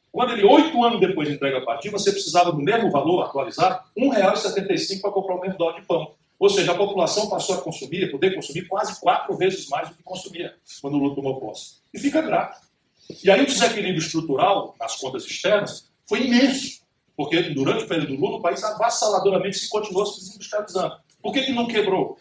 Speaker 2: Quando ele, 8 anos depois, entrega para a Dilma, você precisava do mesmo valor atualizado, R$ 1,75 para comprar o mesmo $1 de pão. Ou seja, a população passou a consumir, poder consumir quase 4 vezes mais do que consumia quando o Lula tomou posse. E fica grave. E aí o desequilíbrio estrutural nas contas externas foi imenso, porque durante o período do Lula o país avassaladoramente se continuou se desindustrializando. Por que não quebrou?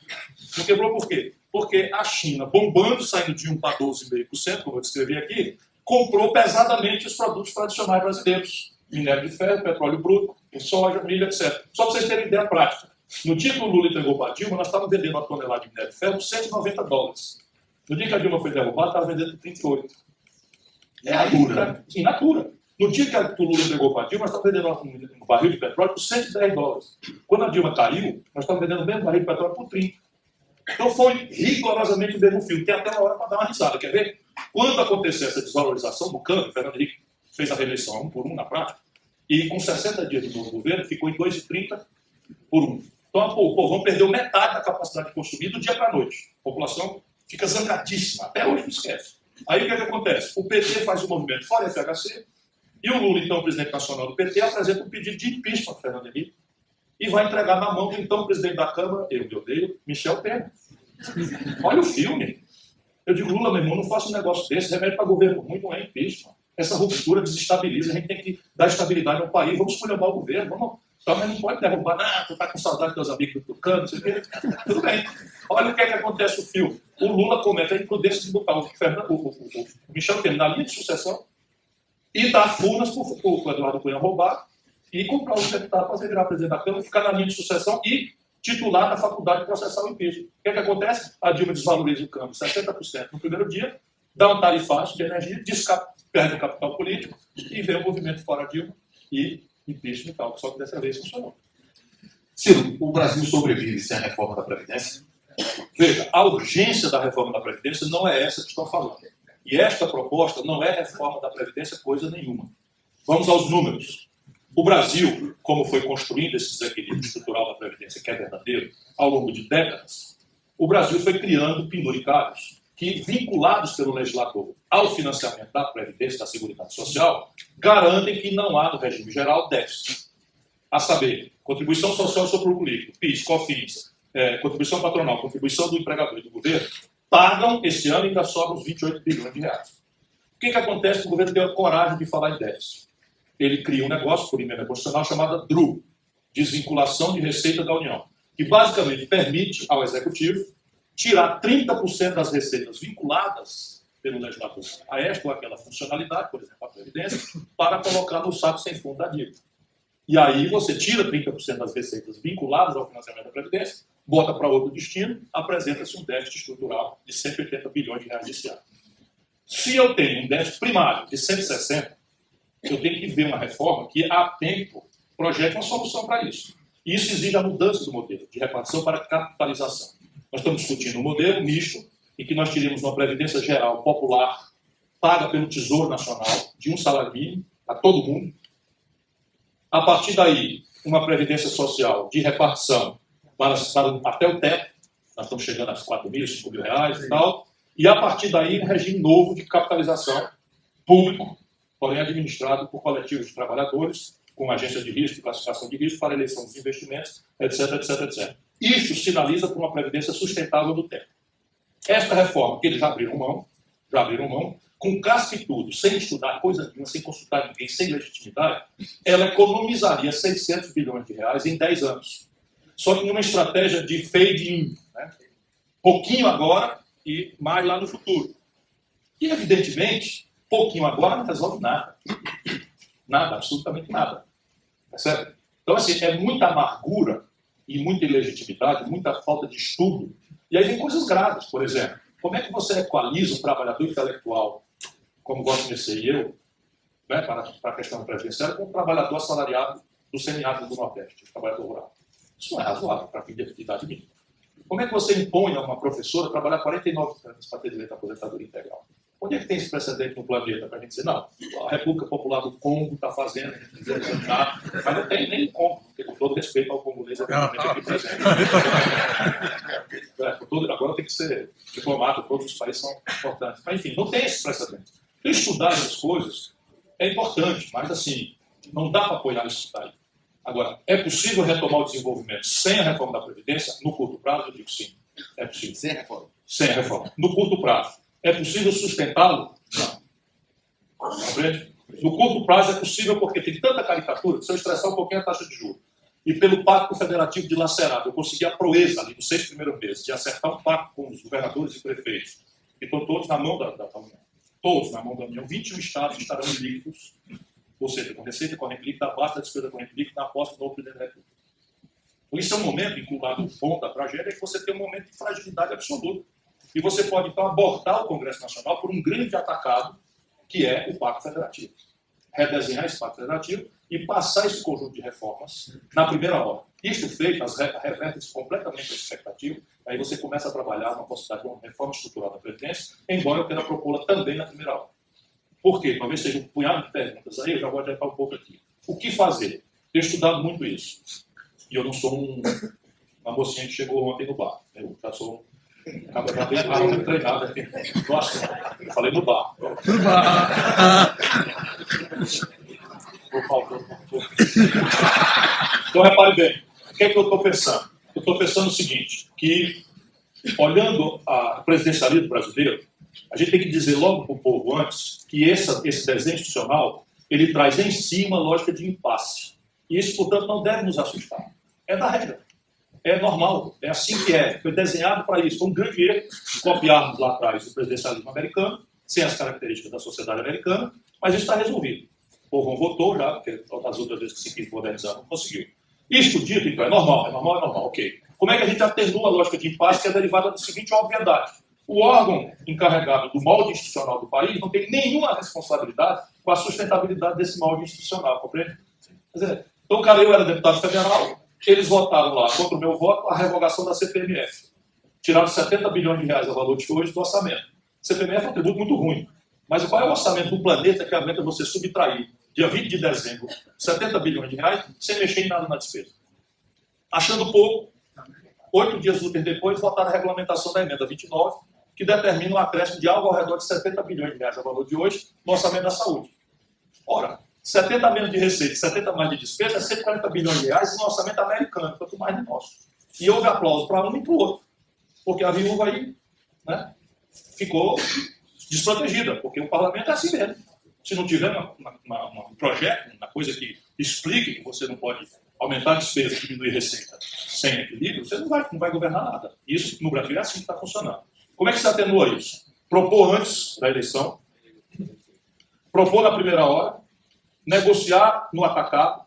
Speaker 2: Não quebrou por quê? Porque a China, bombando, saindo de 1 para 12,5%, como eu descrevi aqui, comprou pesadamente os produtos tradicionais brasileiros. Minério de ferro, petróleo bruto, soja, milho, etc. Só para vocês terem ideia prática. No dia que o Lula entregou para a Dilma, nós estávamos vendendo uma tonelada de minério de ferro por $190. No dia que a Dilma foi derrubada, estava vendendo por 38. In natura. No dia que o Lula entregou para a Dilma, nós estávamos vendendo um barril de petróleo por $110. Quando a Dilma caiu, nós estávamos vendendo o mesmo barril de petróleo por 30. Então foi rigorosamente o mesmo filme. Tem até uma hora para dar uma risada. Quer ver? Quando aconteceu essa desvalorização do câmbio, o Fernando Henrique fez a reeleição 1 por 1 na prática, e com 60 dias do novo governo ficou em 2,30 por 1. Então o povão perdeu metade da capacidade de consumir do dia para a noite. A população fica zangadíssima. Até hoje não esquece. Aí o que acontece? O PT faz o movimento fora FHC, e o Lula, então presidente nacional do PT, apresenta um pedido de impeachment para Fernando Henrique e vai entregar na mão do então presidente da Câmara, eu me odeio, Michel Temer. Olha o filme. Eu digo, Lula, meu irmão, não faça um negócio desse, remédio para governo ruim não é impeachment. Essa ruptura desestabiliza, a gente tem que dar estabilidade ao país, vamos escolher o governo, vamos... Mas não pode derrubar, não, tu tá com saudade dos teus amigos do Tucano, não sei o quê. Tudo bem. Olha o que é que acontece no filme. O Lula comete a imprudência de botar o Michel Temer na linha de sucessão e dar furnas para o Eduardo Cunha roubar e comprar o deputado para virar presidente da Câmara, ficar na linha de sucessão e titular da faculdade de processar o impeachment. O que é que acontece? A Dilma desvaloriza o câmbio 60% no primeiro dia, dá um tarifaço de energia, perde o capital político e vê o movimento fora Dilma e impeachment e tal, só que dessa vez funcionou.
Speaker 3: Ciro, o Brasil sobrevive sem a reforma da Previdência?
Speaker 2: Veja, a urgência da reforma da Previdência não é essa que estão falando. E esta proposta não é reforma da Previdência coisa nenhuma. Vamos aos números. O Brasil, como foi construindo esse desequilíbrio estrutural da Previdência, que é verdadeiro, ao longo de décadas, o Brasil foi criando penduricalhos que, vinculados pelo legislador ao financiamento da Previdência, da Seguridade Social, garantem que não há, no regime geral, déficit. A saber, contribuição social sobre o lucro líquido, PIS, COFINS, contribuição patronal, contribuição do empregador e do governo, pagam, esse ano ainda sobram uns 28 bilhões de reais. O que acontece? O governo deu a coragem de falar em déficit. Ele cria um negócio, por emenda constitucional, chamada DRU, Desvinculação de Receita da União, que basicamente permite ao Executivo tirar 30% das receitas vinculadas pelo legislador a esta ou aquela funcionalidade, por exemplo, a Previdência, para colocar no saco sem fundo da dívida. E aí você tira 30% das receitas vinculadas ao financiamento da Previdência, bota para outro destino, apresenta-se um déficit estrutural de 180 bilhões de reais esse ano. Se eu tenho um déficit primário de 160, eu tenho que ver uma reforma que, há tempo, projete uma solução para isso. E isso exige a mudança do modelo de repartição para capitalização. Nós estamos discutindo um modelo misto, em que nós teríamos uma previdência geral popular, paga pelo Tesouro Nacional, de um salário mínimo a todo mundo. A partir daí, uma previdência social de repartição para até o teto, nós estamos chegando a 4 mil, 5 mil reais e tal, e a partir daí, um regime novo de capitalização público, porém administrado por coletivos de trabalhadores, com agência de risco, classificação de risco, para eleição dos investimentos, etc, etc, etc. Isto sinaliza por uma previdência sustentável do tempo. Esta reforma, que eles já abriram mão, com casca e tudo, sem estudar coisa nenhuma, sem consultar ninguém, sem legitimidade, ela economizaria 600 bilhões de reais em 10 anos. Só que numa estratégia de fade-in, né? Pouquinho agora e mais lá no futuro. E, evidentemente, pouquinho agora não resolve nada. Nada, absolutamente nada. Percebe? Então, assim, é muita amargura e muita ilegitimidade, muita falta de estudo. E aí vem coisas graves, por exemplo. Como é que você equaliza um trabalhador intelectual, como gosto de ser eu, né, para a questão presidencial, com um trabalhador assalariado do semiárido do Nordeste, trabalhador rural? Isso não é razoável para a fim de atividade mínima. Como é que você impõe a uma professora trabalhar 49 anos para ter direito à aposentadoria integral? Onde é que tem esse precedente no planeta para a gente dizer, não, a República Popular do Congo está fazendo, mas não tem nem Congo, porque com todo respeito ao congolês, aqui presente. Agora tem que ser diplomata, todos os países são importantes. Mas, enfim, não tem esse precedente. Estudar essas coisas é importante, mas, assim, não dá para apoiar isso daí. Agora, é possível retomar o desenvolvimento sem a reforma da Previdência? No curto prazo, eu digo sim. É possível.
Speaker 3: Sem reforma.
Speaker 2: Sem a reforma. No curto prazo. É possível sustentá-lo? Não. Compreende? No curto prazo é possível porque tem tanta caricatura, se eu estressar um pouquinho a taxa de juros, e pelo pacto federativo dilacerado, eu consegui a proeza ali nos 6 primeiros meses de acertar um pacto com os governadores e prefeitos, que estão todos na mão da União. Todos na mão da União. 21 estados estarão líquidos, ou seja, com receita corrente líquida abaixo da despesa corrente líquida na posse do novo presidente da República. Então, isso é um momento, em que o lado bom da tragédia é que você tem um momento de fragilidade absoluta. E você pode, então, abortar o Congresso Nacional por um grande atacado, que é o Pacto Federativo. Redesenhar esse Pacto Federativo e passar esse conjunto de reformas na primeira hora. Isto feito, as reverte-se completamente a expectativa, aí você começa a trabalhar uma possibilidade de uma reforma estrutural da Previdência, embora eu queira propô-la também na primeira hora. Por quê? Talvez seja um punhado de perguntas aí, eu já vou adiantar um pouco aqui. O que fazer? Tenho estudado muito isso. E eu não sou uma mocinha que chegou ontem no bar. Eu já sou já bem treinado aqui. Nossa, eu falei no bar. No bar. Então, repare bem. O que é que eu estou pensando? Eu estou pensando o seguinte, que, olhando o presidencialismo brasileiro, a gente tem que dizer logo para o povo antes que esse desenho institucional, ele traz em si uma lógica de impasse. E isso, portanto, não deve nos assustar. É da regra. É normal, é assim que é. Foi desenhado para isso. Foi um grande erro copiarmos lá atrás o presidencialismo americano, sem as características da sociedade americana, mas isso está resolvido. O povo votou já, porque as outras vezes que se quis modernizar não conseguiu. Isto dito, então, é normal, ok. Como é que a gente atenua a lógica de impasse que é derivada da seguinte obviedade? O órgão encarregado do molde institucional do país não tem nenhuma responsabilidade com a sustentabilidade desse molde institucional, compreende? Quer dizer, então, cara, eu era deputado federal, eles votaram lá, contra o meu voto, a revogação da CPMF. Tiraram 70 bilhões de reais a valor de hoje do orçamento. CPMF é um tributo muito ruim. Mas qual é o orçamento do planeta que aguenta você subtrair, dia 20 de dezembro, 70 bilhões de reais, sem mexer em nada na despesa? Achando pouco, 8 dias úteis depois, votaram a regulamentação da emenda 29, que determina um acréscimo de algo ao redor de 70 bilhões de reais a valor de hoje no orçamento da saúde. Ora, 70 menos de receita, 70 mais de despesa, é 140 bilhões de reais no orçamento americano, quanto mais de nosso. E houve aplauso para um e para o outro, porque a viúva aí, né, ficou desprotegida, porque o parlamento é assim mesmo. Se não tiver um projeto, uma coisa que explique que você não pode aumentar a despesa e diminuir a receita sem equilíbrio, você não vai governar nada. Isso no Brasil é assim que está funcionando. Como é que se atenua isso? Propor antes da eleição, propor na primeira hora, negociar no atacado,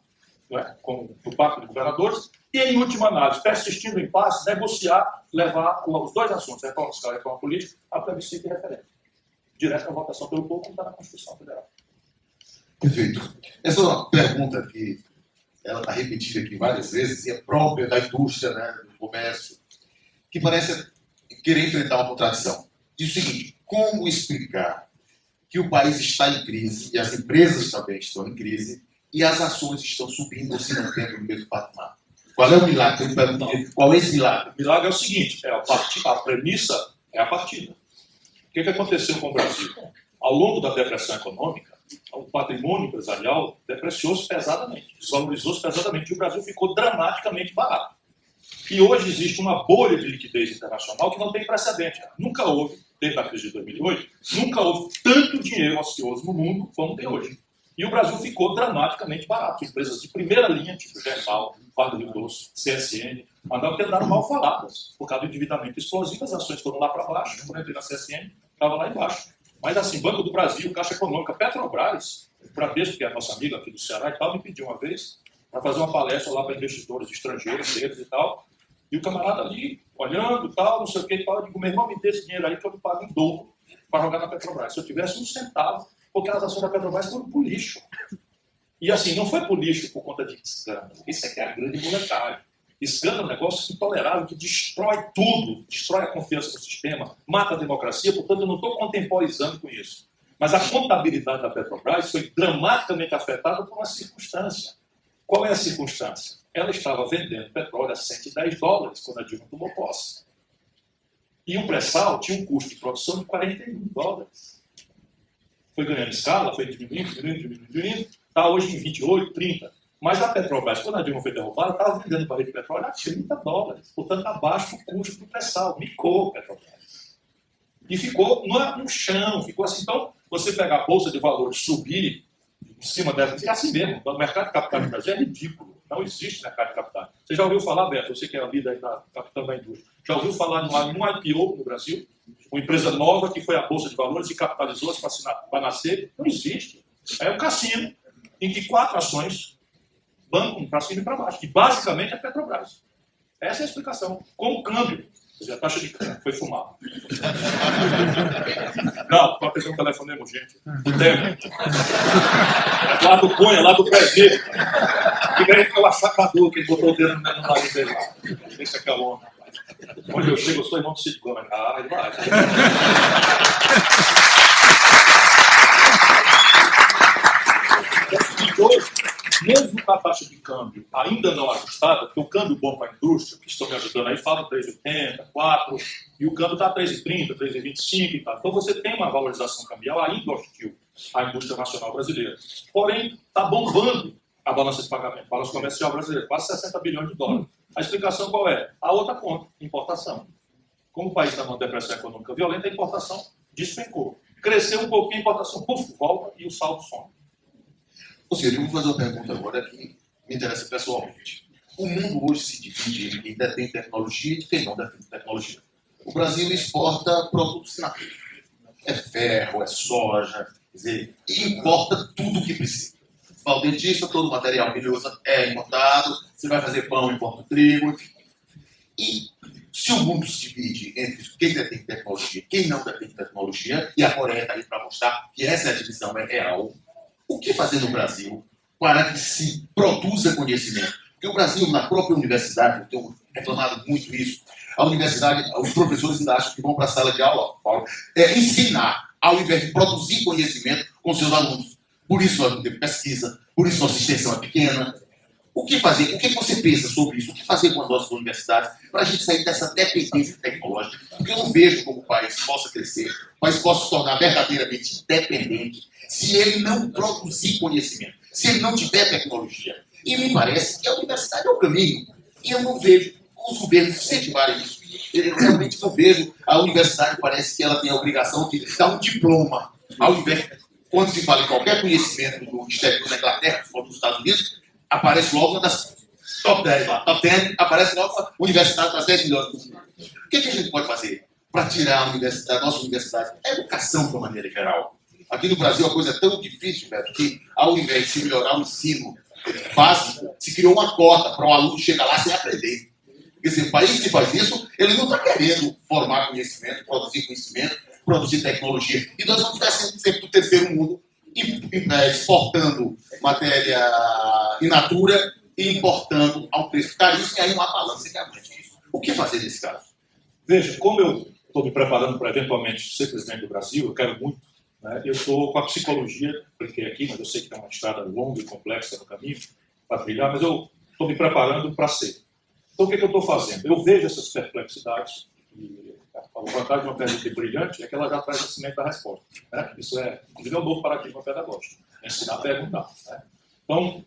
Speaker 2: né, com o pacto de governadores, e, em última análise, persistindo em impasse, negociar, levar os dois assuntos, reforma fiscal e reforma política, a plebiscito e referendo. Direto à votação pelo povo, como está na Constituição Federal.
Speaker 3: Perfeito. Essa é uma pergunta que ela está repetida aqui várias vezes, e é própria da indústria, né, do comércio, que parece querer enfrentar uma contradição. Diz o seguinte: como explicar que o país está em crise, e as empresas também estão em crise, e as ações estão subindo ou se mantendo no mesmo patamar? Qual é o milagre? Qual é esse milagre?
Speaker 2: O milagre é o seguinte: a premissa é a partida. O que aconteceu com o Brasil? Ao longo da depressão econômica, o patrimônio empresarial depreciou-se pesadamente, desvalorizou-se pesadamente, e o Brasil ficou dramaticamente barato. E hoje existe uma bolha de liquidez internacional que não tem precedente. Nunca houve, desde a crise de 2008, nunca houve tanto dinheiro ocioso no mundo como tem hoje. E o Brasil ficou dramaticamente barato. Empresas de primeira linha, tipo Gerdau, Vale do Rio Doce, CSN, andaram mal faladas por causa do endividamento explosivo. As ações foram lá para baixo. Quando eu entrei na CSN, estava lá embaixo. Mas assim, Banco do Brasil, Caixa Econômica, Petrobras, o Bradesco, que é a nossa amiga aqui do Ceará e tal, me pediu uma vez para fazer uma palestra lá para investidores estrangeiros deles e tal. E o camarada ali, olhando e tal, não sei o que e tal, eu digo, meu irmão, me dê esse dinheiro aí que eu me pago em dobro para jogar na Petrobras. Se eu tivesse um centavo, porque as ações da Petrobras foram pro lixo. E assim, não foi pro lixo por conta de escândalo. Isso é que é a grande molecagem. Escândalo é um negócio intolerável que destrói tudo, destrói a confiança no sistema, mata a democracia, portanto eu não estou contemporizando com isso. Mas a contabilidade da Petrobras foi dramaticamente afetada por uma circunstância. Qual é a circunstância? Ela estava vendendo petróleo a $110 quando a Dilma tomou posse. E o pré-sal tinha um custo de produção de $41. Foi ganhando escala, foi diminuindo, está hoje em 28, 30. Mas a Petrobras, quando a Dilma foi derrubada, estava vendendo barril de petróleo a $30, portanto, abaixo do custo do pré-sal. Micou a Petrobras. E ficou no chão, ficou assim. Então, você pegar a Bolsa de Valores, subir em cima dessa, é assim mesmo. O mercado de capitais no Brasil é ridículo. Não existe mercado de capitais. Você já ouviu falar, Beto, você que é a líder da capitã da indústria, já ouviu falar num IPO no Brasil? Uma empresa nova que foi à Bolsa de Valores e capitalizou-se para nascer? Não existe. É um cassino em que 4 ações bancam para cima e para baixo, que basicamente é a Petrobras. Essa é a explicação. Com o câmbio, quer dizer, a taxa de câmbio foi fumada. Não, estou atendendo um telefonema, gente. O Temer. É lá do Cunha, lá do presídio. Que daí foi o assacador que ele botou o dedo no nariz dele lá. Deixa que é longa. Onde eu chego, eu sou irmão do Cid Gomes. Ah, ele vai. Hoje, mesmo com a taxa de câmbio ainda não ajustada, porque o câmbio bom para a indústria, que estão me ajudando aí, fala 3,80, 4, e o câmbio está 3,30, 3,25 e tal. Então você tem uma valorização cambial ainda hostil à indústria nacional brasileira. Porém, está bombando a balança de pagamento, a balança comercial brasileira, quase $60 bilhões. A explicação qual é? A outra conta, importação. Como o país está numa depressão econômica violenta, a importação despencou. Cresceu um pouquinho a importação, puf, volta e o saldo some.
Speaker 3: Ou seja, eu vou fazer uma pergunta agora que me interessa pessoalmente. O mundo hoje se divide em quem detém tecnologia e quem não detém tecnologia. O Brasil exporta produtos nativos. É ferro, é soja, quer dizer, e importa tudo o que precisa. Para o dentista, todo o material que ele usa é importado, você vai fazer pão, importa trigo, enfim. E se o mundo se divide entre quem detém tecnologia e quem não detém tecnologia, e a Coreia está aí para mostrar que essa divisão é real, o que fazer no Brasil para que se produza conhecimento? Porque o Brasil, na própria universidade, eu tenho reclamado muito isso, a universidade, os professores ainda acham que vão para a sala de aula, Paulo, ensinar, ao invés de produzir conhecimento com seus alunos. Por isso a pesquisa, por isso a assistência é pequena. O que fazer? O que você pensa sobre isso? O que fazer com as nossas universidades para a gente sair dessa dependência tecnológica? Porque eu não vejo como o país possa crescer, o país possa se tornar verdadeiramente independente se ele não produzir conhecimento, se ele não tiver tecnologia. E me parece que a universidade é o caminho. E eu não vejo os governos incentivarem isso. Eu realmente não vejo. A universidade parece que ela tem a obrigação de dar um diploma. Ao invés, quando se fala em qualquer conhecimento do exterior da Inglaterra, ou dos Estados Unidos, aparece logo uma das top 10 lá. Top 10, aparece logo a universidade das 10 milhões do mundo. O que a gente pode fazer para tirar a nossa universidade? A educação, de uma maneira geral. Aqui no Brasil a coisa é tão difícil, Beto, que ao invés de se melhorar o ensino básico, se criou uma cota para o aluno chegar lá sem aprender. Quer dizer, o país que faz isso, ele não está querendo formar conhecimento, produzir tecnologia. E nós vamos ficar sempre do terceiro mundo, exportando matéria in natura e importando a um preço caríssimo, e aí uma balança que aguente isso. O que fazer nesse caso?
Speaker 2: Veja, como eu estou me preparando para eventualmente ser presidente do Brasil, eu quero muito. Eu estou com a psicologia, porque aqui, mas eu sei que tem uma estrada longa e complexa no caminho para trilhar, mas eu estou me preparando para ser. Então, o que eu estou fazendo? Eu vejo essas perplexidades, e a vantagem de uma pergunta brilhante é que ela já traz a semente da resposta. Isso é, inclusive, um novo paradigma pedagógico, ensinar a perguntar. Então,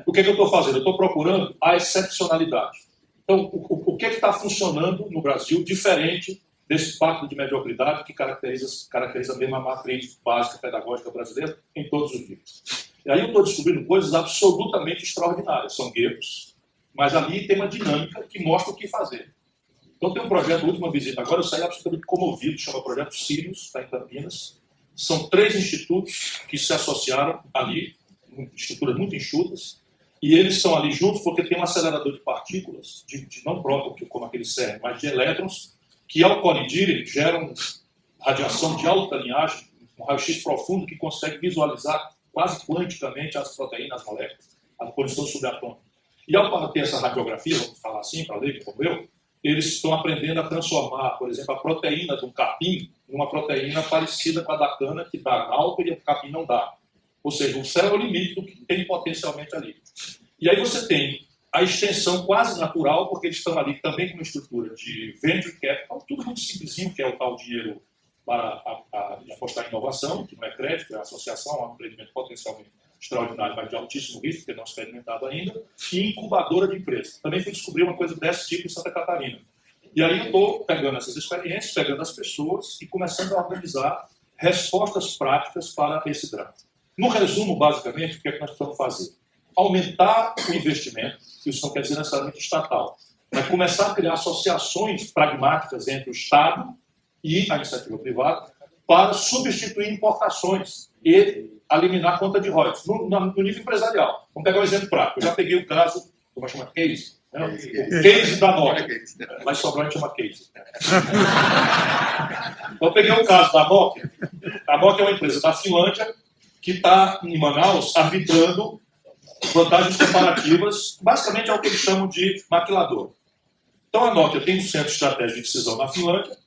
Speaker 2: o que eu estou fazendo? Eu estou procurando a excepcionalidade. Então, o que está funcionando no Brasil, diferente desse pacto de mediocridade que caracteriza mesmo a matriz básica pedagógica brasileira em todos os níveis. E aí eu estou descobrindo coisas absolutamente extraordinárias. São guetos, mas ali tem uma dinâmica que mostra o que fazer. Então tem um projeto, última visita agora, eu saí absolutamente comovido, chama Projeto Sirius, está em Campinas. São 3 institutos que se associaram ali, estruturas muito enxutas, e eles estão ali juntos porque tem um acelerador de partículas, de não próton, como aquele CERN, mas de elétrons, que ao colidirem geram radiação de alta linhagem, um raio-x profundo que consegue visualizar quase quanticamente as proteínas, as moléculas, a condição subatômica. E ao ter essa radiografia, vamos falar assim, para ler como eu, eles estão aprendendo a transformar, por exemplo, a proteína de um capim numa proteína parecida com a da cana, que dá alta e o capim não dá. Ou seja, o céu é o limite do que tem potencialmente ali. E aí você tem a extensão quase natural, porque eles estão ali também com uma estrutura de venture capital, tudo muito simplesinho, que é o tal dinheiro para apostar em inovação, que não é crédito, é associação, é um empreendimento potencialmente extraordinário, mas de altíssimo risco, porque não é experimentado ainda, e incubadora de empresas. Também fui descobrir uma coisa desse tipo em Santa Catarina. E aí eu estou pegando essas experiências, pegando as pessoas e começando a organizar respostas práticas para esse drama. No resumo, basicamente, o que é que nós precisamos fazer? Aumentar o investimento, isso não quer dizer necessariamente estatal, mas começar a criar associações pragmáticas entre o Estado e a iniciativa privada para substituir importações e eliminar a conta de royalties, no nível empresarial. Vamos pegar um exemplo prático. Eu já peguei o caso, como chama case, né? O case da Nokia, mas Sobral a gente chama case. Então eu peguei o caso da Nokia. A Nokia é uma empresa da Finlândia que está em Manaus arbitrando vantagens comparativas, basicamente é o que eles chamam de maquilador. Então a Nokia tem um centro estratégico de decisão na Finlândia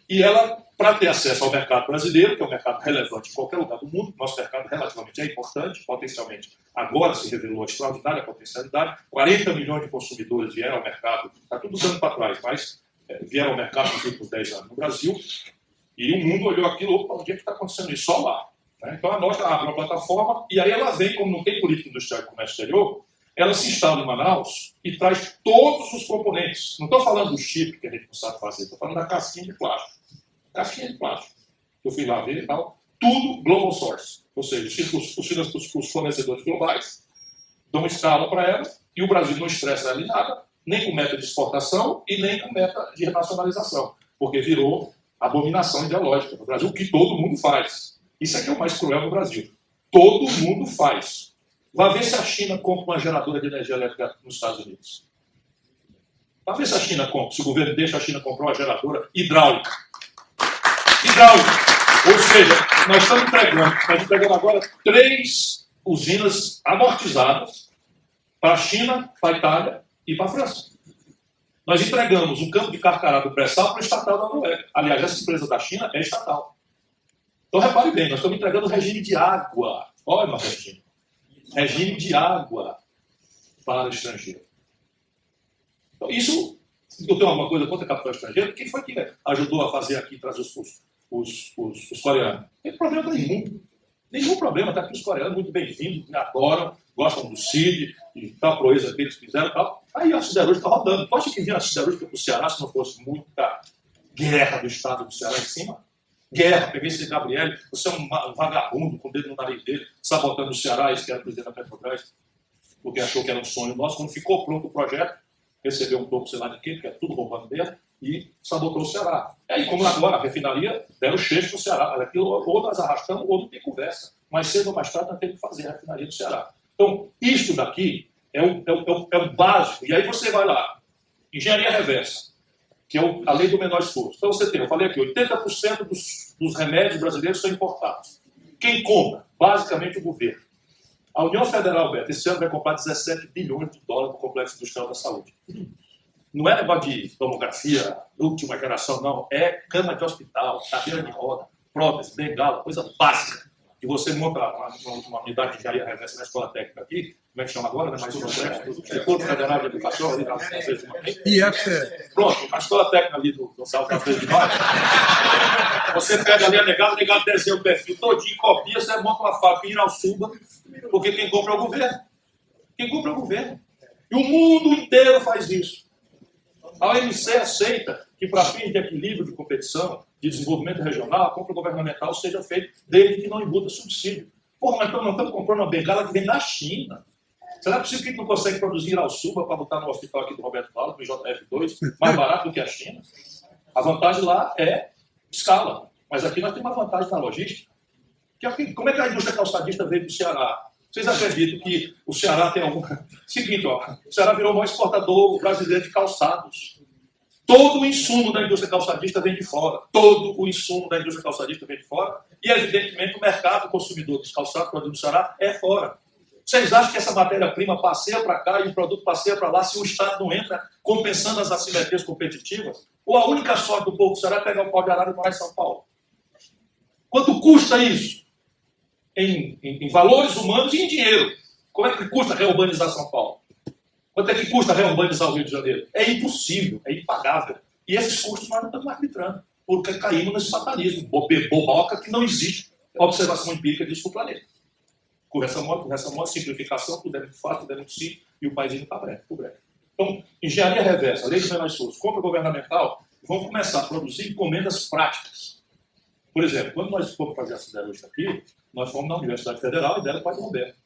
Speaker 2: e ela, para ter acesso ao mercado brasileiro, que é um mercado relevante em qualquer lugar do mundo, nosso mercado relativamente é importante, potencialmente agora se revelou a extraordinária potencialidade, 40 milhões de consumidores vieram ao mercado, está tudo dando para trás, mas vieram ao mercado nos últimos 10 anos no Brasil, e o mundo olhou aquilo, opa, onde é que está acontecendo isso? Só lá. Então a Nokia abre uma plataforma e aí ela vem, como não tem política industrial de comércio exterior, ela se instala em Manaus e traz todos os componentes. Não estou falando do chip que a gente não sabe fazer, estou falando da casquinha de plástico. Casquinha de plástico. Eu fui lá ver e tal. Tudo global source. Ou seja, os fornecedores globais dão escala para ela e o Brasil não estressa ela em nada, nem com meta de exportação e nem com meta de renacionalização, porque virou abominação ideológica no Brasil, o que todo mundo faz. Isso aqui é o mais cruel no Brasil. Todo mundo faz. Vá ver se a China compra uma geradora de energia elétrica nos Estados Unidos. Vá ver se a China compra, se o governo deixa a China comprar uma geradora hidráulica. Hidráulica. Ou seja, nós estamos entregando agora 3 usinas amortizadas para a China, para a Itália e para a França. Nós entregamos um campo de Carcará do pré-sal para o estatal da Noruega. Aliás, essa empresa da China é estatal. Então, repare bem, nós estamos entregando regime de água. Olha, meu regime. Regime de água para o estrangeiro. Então, isso, eu tenho alguma coisa contra capital estrangeiro? Quem foi que ajudou a fazer aqui, trazer os coreanos? Não tem problema nenhum. Nenhum problema, está aqui os coreanos, muito bem-vindos, me adoram, gostam do CID e tal, proeza que eles fizeram e tal. Aí a siderúrgica está rodando. Tu acha que vinha a siderúrgica para o Ceará se não fosse muita guerra do estado do Ceará em cima? Guerra, peguei esse Gabriel, você é um vagabundo com o dedo no nariz dele, sabotando o Ceará, esse que era o presidente da Petrobras, porque achou que era um sonho nosso. Quando ficou pronto o projeto, recebeu um pouco, sei lá de quê, porque é tudo roubando dele, e sabotou o Ceará. E aí, como agora, a refinaria deram cheio para o Ceará. Aquilo, ou nós arrastamos, ou não tem conversa. Mais cedo ou mais tarde, nós temos que fazer a refinaria do Ceará. Então, isto daqui é o básico. E aí você vai lá, engenharia reversa, que é a lei do menor esforço. Então você tem, eu falei aqui, 80% dos remédios brasileiros são importados. Quem compra? Basicamente o governo. A União Federal, Beto, esse ano vai comprar 17 bilhões de dólares no Complexo Industrial da Saúde. Não é negócio de tomografia, última geração, não. É cama de hospital, cadeira de roda, prótese, bengala, coisa básica. E você monta uma unidade de engenharia reversa na escola técnica aqui, como é que chama agora, né? Mais Instituto Federal de Educação, ali na IFCE. Pronto, a escola técnica ali do Salto da Frente de Baixo. Você pega ali a negada desenha o perfil todinho, copia, você monta uma fábrica em Irauçuba, porque quem compra é o governo. Quem compra é o governo. E o mundo inteiro faz isso. A OMC aceita que, para fins de equilíbrio de competição, de desenvolvimento regional, a compra governamental seja feita desde que não embuta subsídio. Porra, mas nós estamos comprando uma bengala que vem da China. Será possível que a gente não consegue produzir Alsuba para botar no hospital aqui do Roberto Paulo, no IJF2, mais barato do que a China? A vantagem lá é escala. Mas aqui nós temos uma vantagem na logística. Como é que a indústria calçadista veio para o Ceará? Vocês acreditam que o Ceará tem alguma... Seguinte, ó, o Ceará virou o maior exportador brasileiro de calçados. Todo o insumo da indústria calçadista vem de fora. Todo o insumo da indústria calçadista vem de fora. E, evidentemente, o mercado consumidor dos calçados produzidos no Ceará é fora. Vocês acham que essa matéria-prima passeia para cá e o produto passeia para lá se o Estado não entra compensando as assimetrias competitivas? Ou a única sorte do povo do Ceará é pegar o pau de arara e morar em São Paulo? Quanto custa isso? Em valores humanos e em dinheiro. Como é que custa reurbanizar São Paulo? Quanto é que custa reurbanizar o Rio de Janeiro? É impossível, é impagável. E esses custos nós não estamos arbitrando, porque caímos nesse fatalismo, boboca que não existe observação empírica disso no planeta. Com essa moda, simplificação, tudo é muito fácil, tudo é muito simples, e o país indo para breve. Então, engenharia reversa, lei de menores custos, compra governamental, vão começar a produzir encomendas práticas. Por exemplo, quando nós fomos fazer a siderúrgica aqui, nós fomos na Universidade Federal e deram para o Roberto.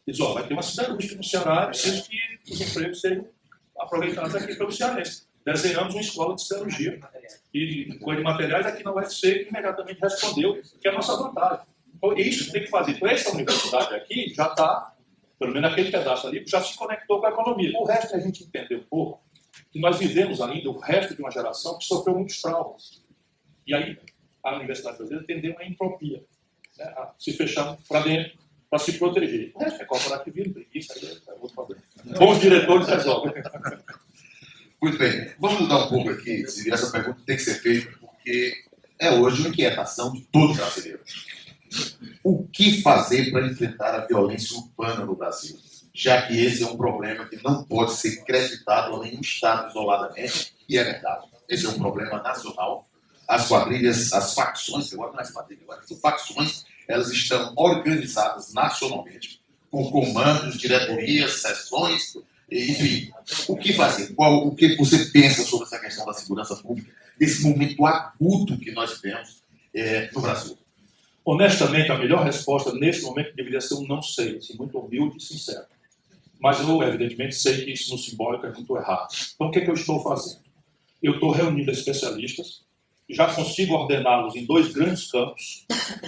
Speaker 2: Diz, ó, vai ter uma siderúrgica no Ceará, preciso que os empregos sejam aproveitados aqui pelo cearense. Desenhamos uma escola de siderurgia. E coisa de materiais aqui na UFC imediatamente respondeu que é a nossa vantagem. Então, isso que tem que fazer. Então, essa universidade aqui já está, pelo menos aquele pedaço ali, já se conectou com a economia. O resto a gente entendeu um pouco que nós vivemos ainda o resto de uma geração que sofreu muitos traumas. E aí, a Universidade Brasileira tendeu a entropia, né, a se fechar para dentro, para se proteger. O resto é corporativismo, preguiça, é outro problema. Bons diretores resolvem.
Speaker 3: Muito bem. Vamos mudar um pouco aqui. Essa pergunta tem que ser feita porque é hoje uma inquietação de todo brasileiro. O que fazer para enfrentar a violência urbana no Brasil? Já que esse é um problema que não pode ser creditado a nenhum Estado isoladamente, e é verdade. Esse é um problema nacional. As quadrilhas, as facções, agora não é as quadrilhas, agora são facções, elas estão organizadas nacionalmente, com comandos, diretorias, seções, enfim. O que fazer? O que você pensa sobre essa questão da segurança pública, desse momento agudo que nós vivemos no Brasil?
Speaker 2: Honestamente, a melhor resposta nesse momento deveria ser um não sei, assim, muito humilde e sincero. Mas eu, evidentemente, sei que isso no simbólico é muito errado. Então, o que eu estou fazendo? Eu estou reunindo especialistas, já consigo ordená-los em 2 grandes campos.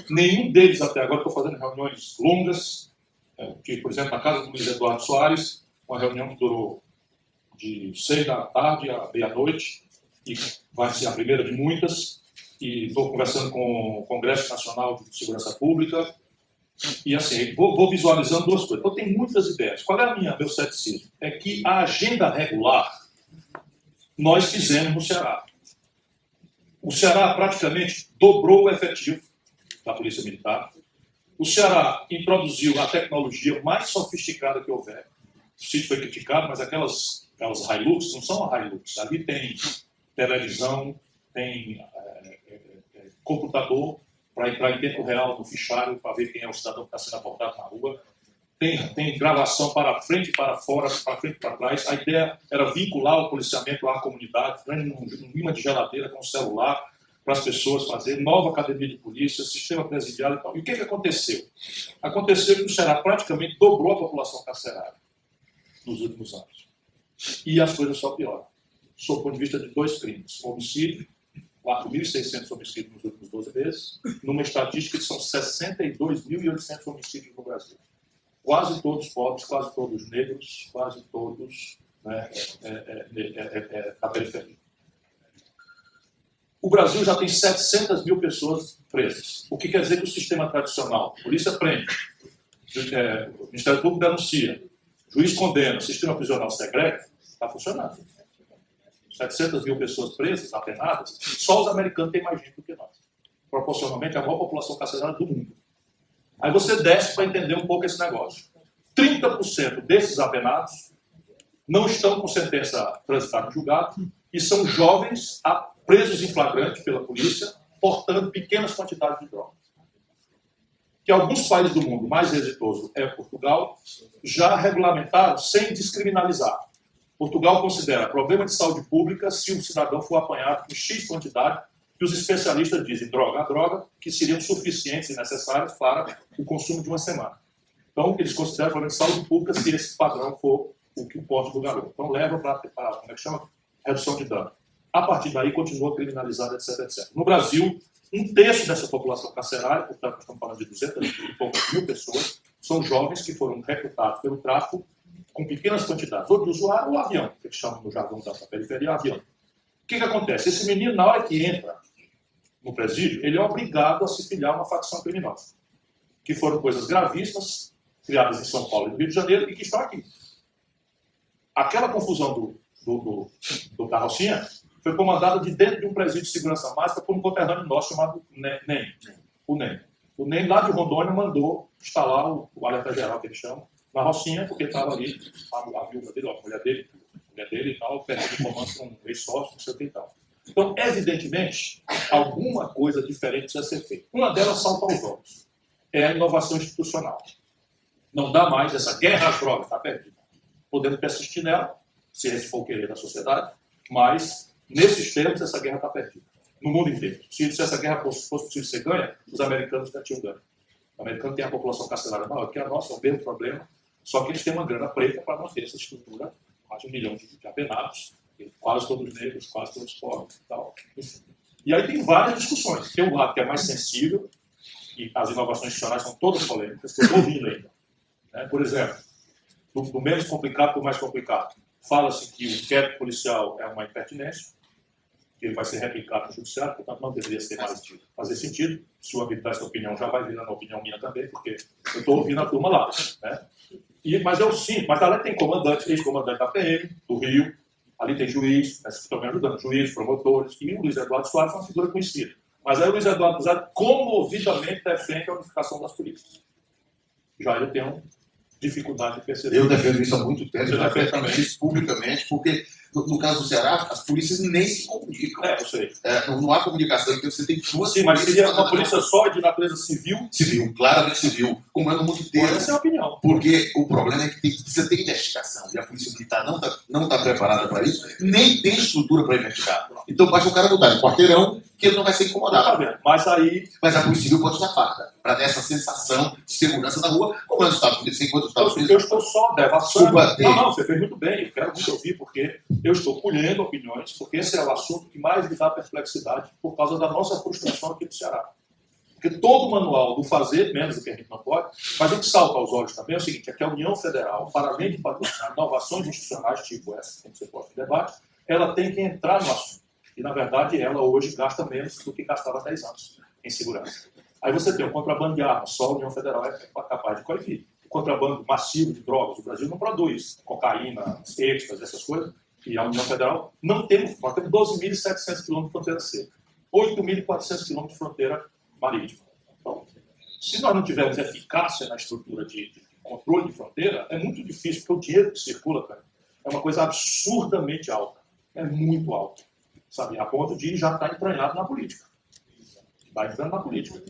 Speaker 2: Nenhum deles, até agora, estou fazendo reuniões longas, por exemplo, na casa do Luiz Eduardo Soares, uma reunião que durou de 6 da tarde à meia-noite, e vai ser a primeira de muitas. E estou conversando com o Congresso Nacional de Segurança Pública, e assim, vou visualizando 2 coisas. Eu tenho muitas ideias. Qual é meu ceticismo? É que a agenda regular nós fizemos no Ceará. O Ceará praticamente dobrou o efetivo da Polícia Militar. O Ceará introduziu a tecnologia mais sofisticada que houver. O sítio foi criticado, mas aquelas Hilux não são a Hilux. Ali tem televisão, tem computador para entrar em tempo real no fichário, para ver quem é o cidadão que está sendo abordado na rua. Tem gravação para frente e para fora, para frente e para trás. A ideia era vincular o policiamento à comunidade, um imã de geladeira com celular, para as pessoas fazerem, nova academia de polícia, sistema presidiário e tal. E o que aconteceu? Aconteceu que o Ceará praticamente dobrou a população carcerária nos últimos anos. E as coisas só pioram. Sob o ponto de vista de 2 crimes. Homicídio, 4.600 homicídios nos últimos 12 meses, numa estatística que são 62.800 homicídios no Brasil. Quase todos pobres, quase todos negros, quase todos da periferia. O Brasil já tem 700 mil pessoas presas. O que quer dizer que o sistema tradicional, a polícia prende, o Ministério Público denuncia, o juiz condena, o sistema prisional segrega, está funcionando. 700 mil pessoas presas, apenadas, só os americanos têm mais gente do que nós. Proporcionalmente, a maior população carcerária do mundo. Aí você desce para entender um pouco esse negócio. 30% desses apenados não estão com sentença transitada em julgado e são jovens presos em flagrante pela polícia, portando pequenas quantidades de drogas. Que alguns países do mundo, mais exitoso é Portugal, já regulamentaram sem descriminalizar. Portugal considera problema de saúde pública se o cidadão for apanhado com X quantidade que os especialistas dizem droga, que seriam suficientes e necessárias para o consumo de uma semana. Então, eles consideram problema de saúde pública se esse padrão for o que o porte do garoto. Então, leva para, como é que chama? Redução de dano. A partir daí, continua criminalizado, etc, etc. No Brasil, um terço dessa população carcerária, portanto, estamos falando de 200 e poucas mil pessoas, são jovens que foram recrutados pelo tráfico com pequenas quantidades, ou de usuário ou avião, que chamam no jargão da periferia avião. O que acontece? Esse menino, na hora que entra no presídio, ele é obrigado a se filiar a uma facção criminosa, que foram coisas gravíssimas, criadas em São Paulo e no Rio de Janeiro, e que estão aqui. Aquela confusão da Rocinha foi comandada de dentro de um presídio de segurança máxima por um conterrâneo nosso chamado NEM. O NEM, lá de Rondônia, mandou instalar o alerta geral, que eles chamam, na Rocinha, porque estava ali a viúva dele, a mulher dele e tal, perdendo o comando com um ex-sócio, não sei o que e tal. Então, evidentemente, alguma coisa diferente precisa ser feita. Uma delas salta aos olhos. É a inovação institucional. Não dá mais essa guerra às drogas, está perdida. Podemos persistir nela, se esse for o querer da sociedade, mas, nesses termos, essa guerra está perdida. No mundo inteiro. Se essa guerra fosse possível ser ganha, os americanos já tinham ganho. O americano tem a população carcerária maior que a nossa, é o mesmo problema, só que eles têm uma grana preta para manter essa estrutura, mais de 1 milhão de apenados, quase todos negros, quase todos pobres e tal. E aí tem várias discussões. Tem um lado que é mais sensível, e as inovações institucionais são todas polêmicas, que eu estou ouvindo ainda. Por exemplo, do menos complicado para o mais complicado, fala-se que o inquérito policial é uma impertinência, que ele vai ser replicado no judiciário, portanto não deveria ser mais fazer sentido. Se o arbitrar essa opinião, já vai virando a opinião minha também, porque eu estou ouvindo a turma lá. Mas eu sim, mas ali tem comandante, ex-comandante da PM, do Rio, ali tem juiz, que estão me ajudando, juiz, promotores, e o Luiz Eduardo Soares é uma figura conhecida. Mas aí o Luiz Eduardo Soares comovidamente defende a unificação das polícias. Já eu tenho dificuldade de perceber.
Speaker 3: Eu defendo isso há muito tempo,
Speaker 2: eu defendo
Speaker 3: isso publicamente, porque no caso do Ceará, as polícias nem se comunicam.
Speaker 2: Eu sei.
Speaker 3: Não há comunicação, então você tem duas.
Speaker 2: Sim, mas seria uma polícia só de natureza civil?
Speaker 3: Civil, claramente civil, como é no mundo inteiro.
Speaker 2: Essa é a opinião.
Speaker 3: Porque o problema é que precisa ter investigação, e a polícia militar não está preparada para isso, nem tem estrutura para investigar. Então basta o cara mudar de quarteirão, que ele não vai ser incomodado.
Speaker 2: Mas a
Speaker 3: polícia civil pode usar farda, para ter essa sensação de segurança na rua, como é nos Estados Unidos, enquanto os Estados Unidos.
Speaker 2: Eu estou só devassando. Não, você fez muito bem, eu quero muito ouvir, porque eu estou colhendo opiniões, porque esse é o assunto que mais me dá perplexidade por causa da nossa frustração aqui no Ceará. Porque todo o manual do fazer, menos do que a gente não pode, mas o que salta aos olhos também é o seguinte, é que a União Federal, para além de patrocinar inovações institucionais, tipo essa que tem que ser posta em debate, ela tem que entrar no assunto. E, na verdade, ela hoje gasta menos do que gastava há 10 anos em segurança. Aí você tem o contrabando de armas, só a União Federal é capaz de coibir. O contrabando massivo de drogas, o Brasil não produz cocaína, êxtase, essas coisas, e a União Federal não tem. Nós temos 12.700 quilômetros de fronteira seca, 8.400 quilômetros de fronteira marítima. Então, se nós não tivermos eficácia na estrutura de controle de fronteira, é muito difícil, porque o dinheiro que circula, cara, é uma coisa absurdamente alta. É muito alto. Sabe? A ponto de já estar entranhado na política. Está entrando na política.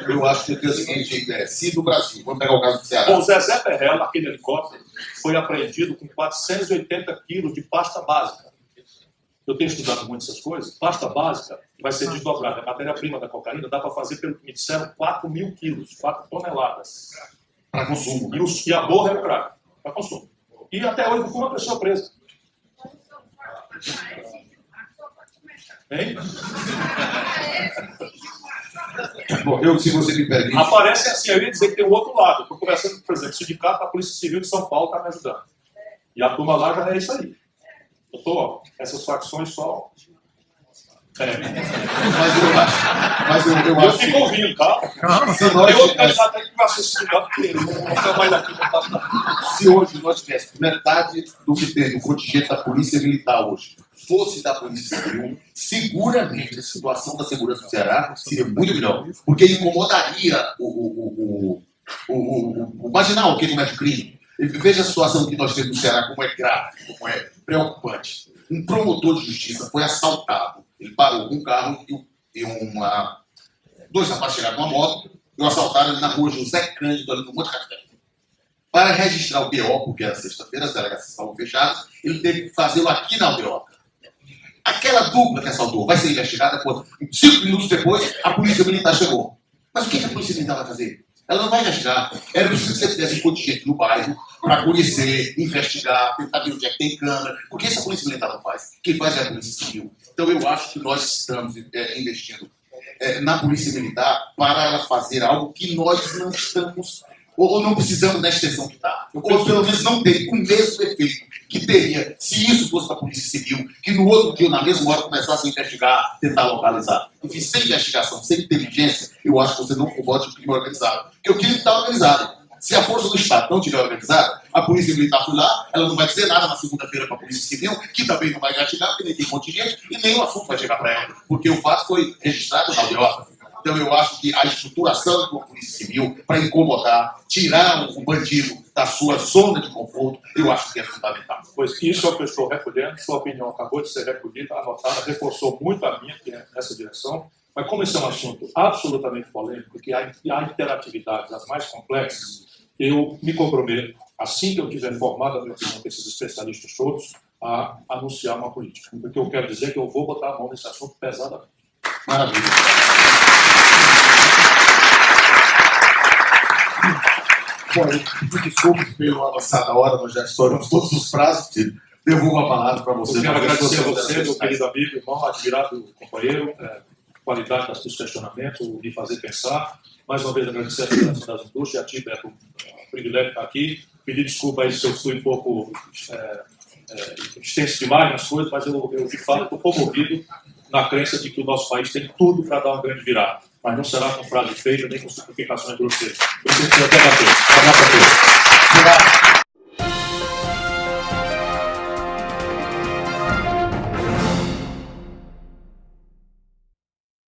Speaker 3: Eu acho que é o seguinte, se do Brasil, vamos pegar o caso do Ceará.
Speaker 2: O Zezé Perrella, aquele helicóptero, foi apreendido com 480 quilos de pasta básica. Eu tenho estudado muito essas coisas. Pasta básica vai ser desdobrada. A matéria-prima da cocaína dá para fazer, pelo que me disseram, 4.000 quilos, 4 toneladas.
Speaker 3: Para consumo.
Speaker 2: E a borra é o crack, para consumo. E até hoje foi uma pessoa presa. Hein?
Speaker 3: Bom, se você me permite.
Speaker 2: Aparece assim, eu ia dizer que tem o outro lado. Estou conversando, por exemplo, o sindicato da Polícia Civil de São Paulo está me ajudando. E a turma lá já é isso aí. Eu estou, essas facções só.
Speaker 3: Mas eu acho.
Speaker 2: Eu fico ouvindo, tá?
Speaker 3: Se hoje nós tivéssemos metade do que tem no contingente da Polícia Militar hoje fosse da Polícia Civil, seguramente a situação da segurança do Ceará seria muito melhor, porque incomodaria o marginal, o que comete o crime. Veja a situação que nós temos no Ceará, como é grave, como é preocupante. Um promotor de justiça foi assaltado. Ele parou com um carro e dois rapazes chegaram com uma moto e o assaltaram ali na rua José Cândido, ali no Monte Castelo. Para registrar o BO, porque era sexta-feira, as delegacias estavam fechadas, ele teve que fazê-lo aqui na aldeota. Aquela dupla que assaltou vai ser investigada quando, 5 minutos depois, a polícia militar chegou. Mas o que a polícia militar vai fazer? Ela não vai investigar. Era preciso que você tivesse um contingente no bairro para conhecer, investigar, tentar ver onde é que tem câmera. Porque isso a polícia militar não faz. Quem faz é a polícia civil. Então eu acho que nós estamos investindo na polícia militar para ela fazer algo que nós não estamos ou não precisamos da extensão que está. Ou pelo menos não tem o mesmo efeito que teria se isso fosse para a polícia civil, que no outro dia, na mesma hora, começasse a investigar, tentar localizar. Enfim, sem investigação, sem inteligência, eu acho que você não combate o crime organizado. Porque o crime está organizado. Se a força do Estado não estiver organizada, a polícia militar foi lá, ela não vai dizer nada na segunda-feira para a polícia civil, que também não vai investigar, porque nem tem contingente, e nem o assunto vai chegar para ela, porque o fato foi registrado na aldeota. Então eu acho que a estruturação da polícia civil para incomodar, tirar o bandido da sua zona de conforto, eu acho que é fundamental.
Speaker 2: Pois isso é o que eu estou recolhendo, sua opinião acabou de ser recolhida, anotada, reforçou muito a minha nessa direção, mas como esse é um assunto absolutamente polêmico, que há interatividades as mais complexas, eu me comprometo, assim que eu tiver formado a minha opinião com esses especialistas todos, a anunciar uma política. Porque eu quero dizer que eu vou botar a mão nesse assunto pesadamente.
Speaker 3: Maravilha. Bom, eu desculpe pela avançada hora, nós já estouramos todos os prazos. Devolvo a palavra para você.
Speaker 2: Eu quero agradecer a você, meu querido amigo, irmão, admirado companheiro, qualidade dos questionamentos, me fazer pensar. Mais uma vez agradecer a Federação das Indústrias, a ti, Beto, o privilégio de estar aqui. Pedir desculpa aí se eu fui um pouco extenso demais nas coisas, mas eu de fato estou comovido na crença de que o nosso país tem tudo para dar uma grande virada. Mas não será com frase feita nem com simplificações grosseiras. Eu sempre até bater. Um abraço a todos. Obrigado.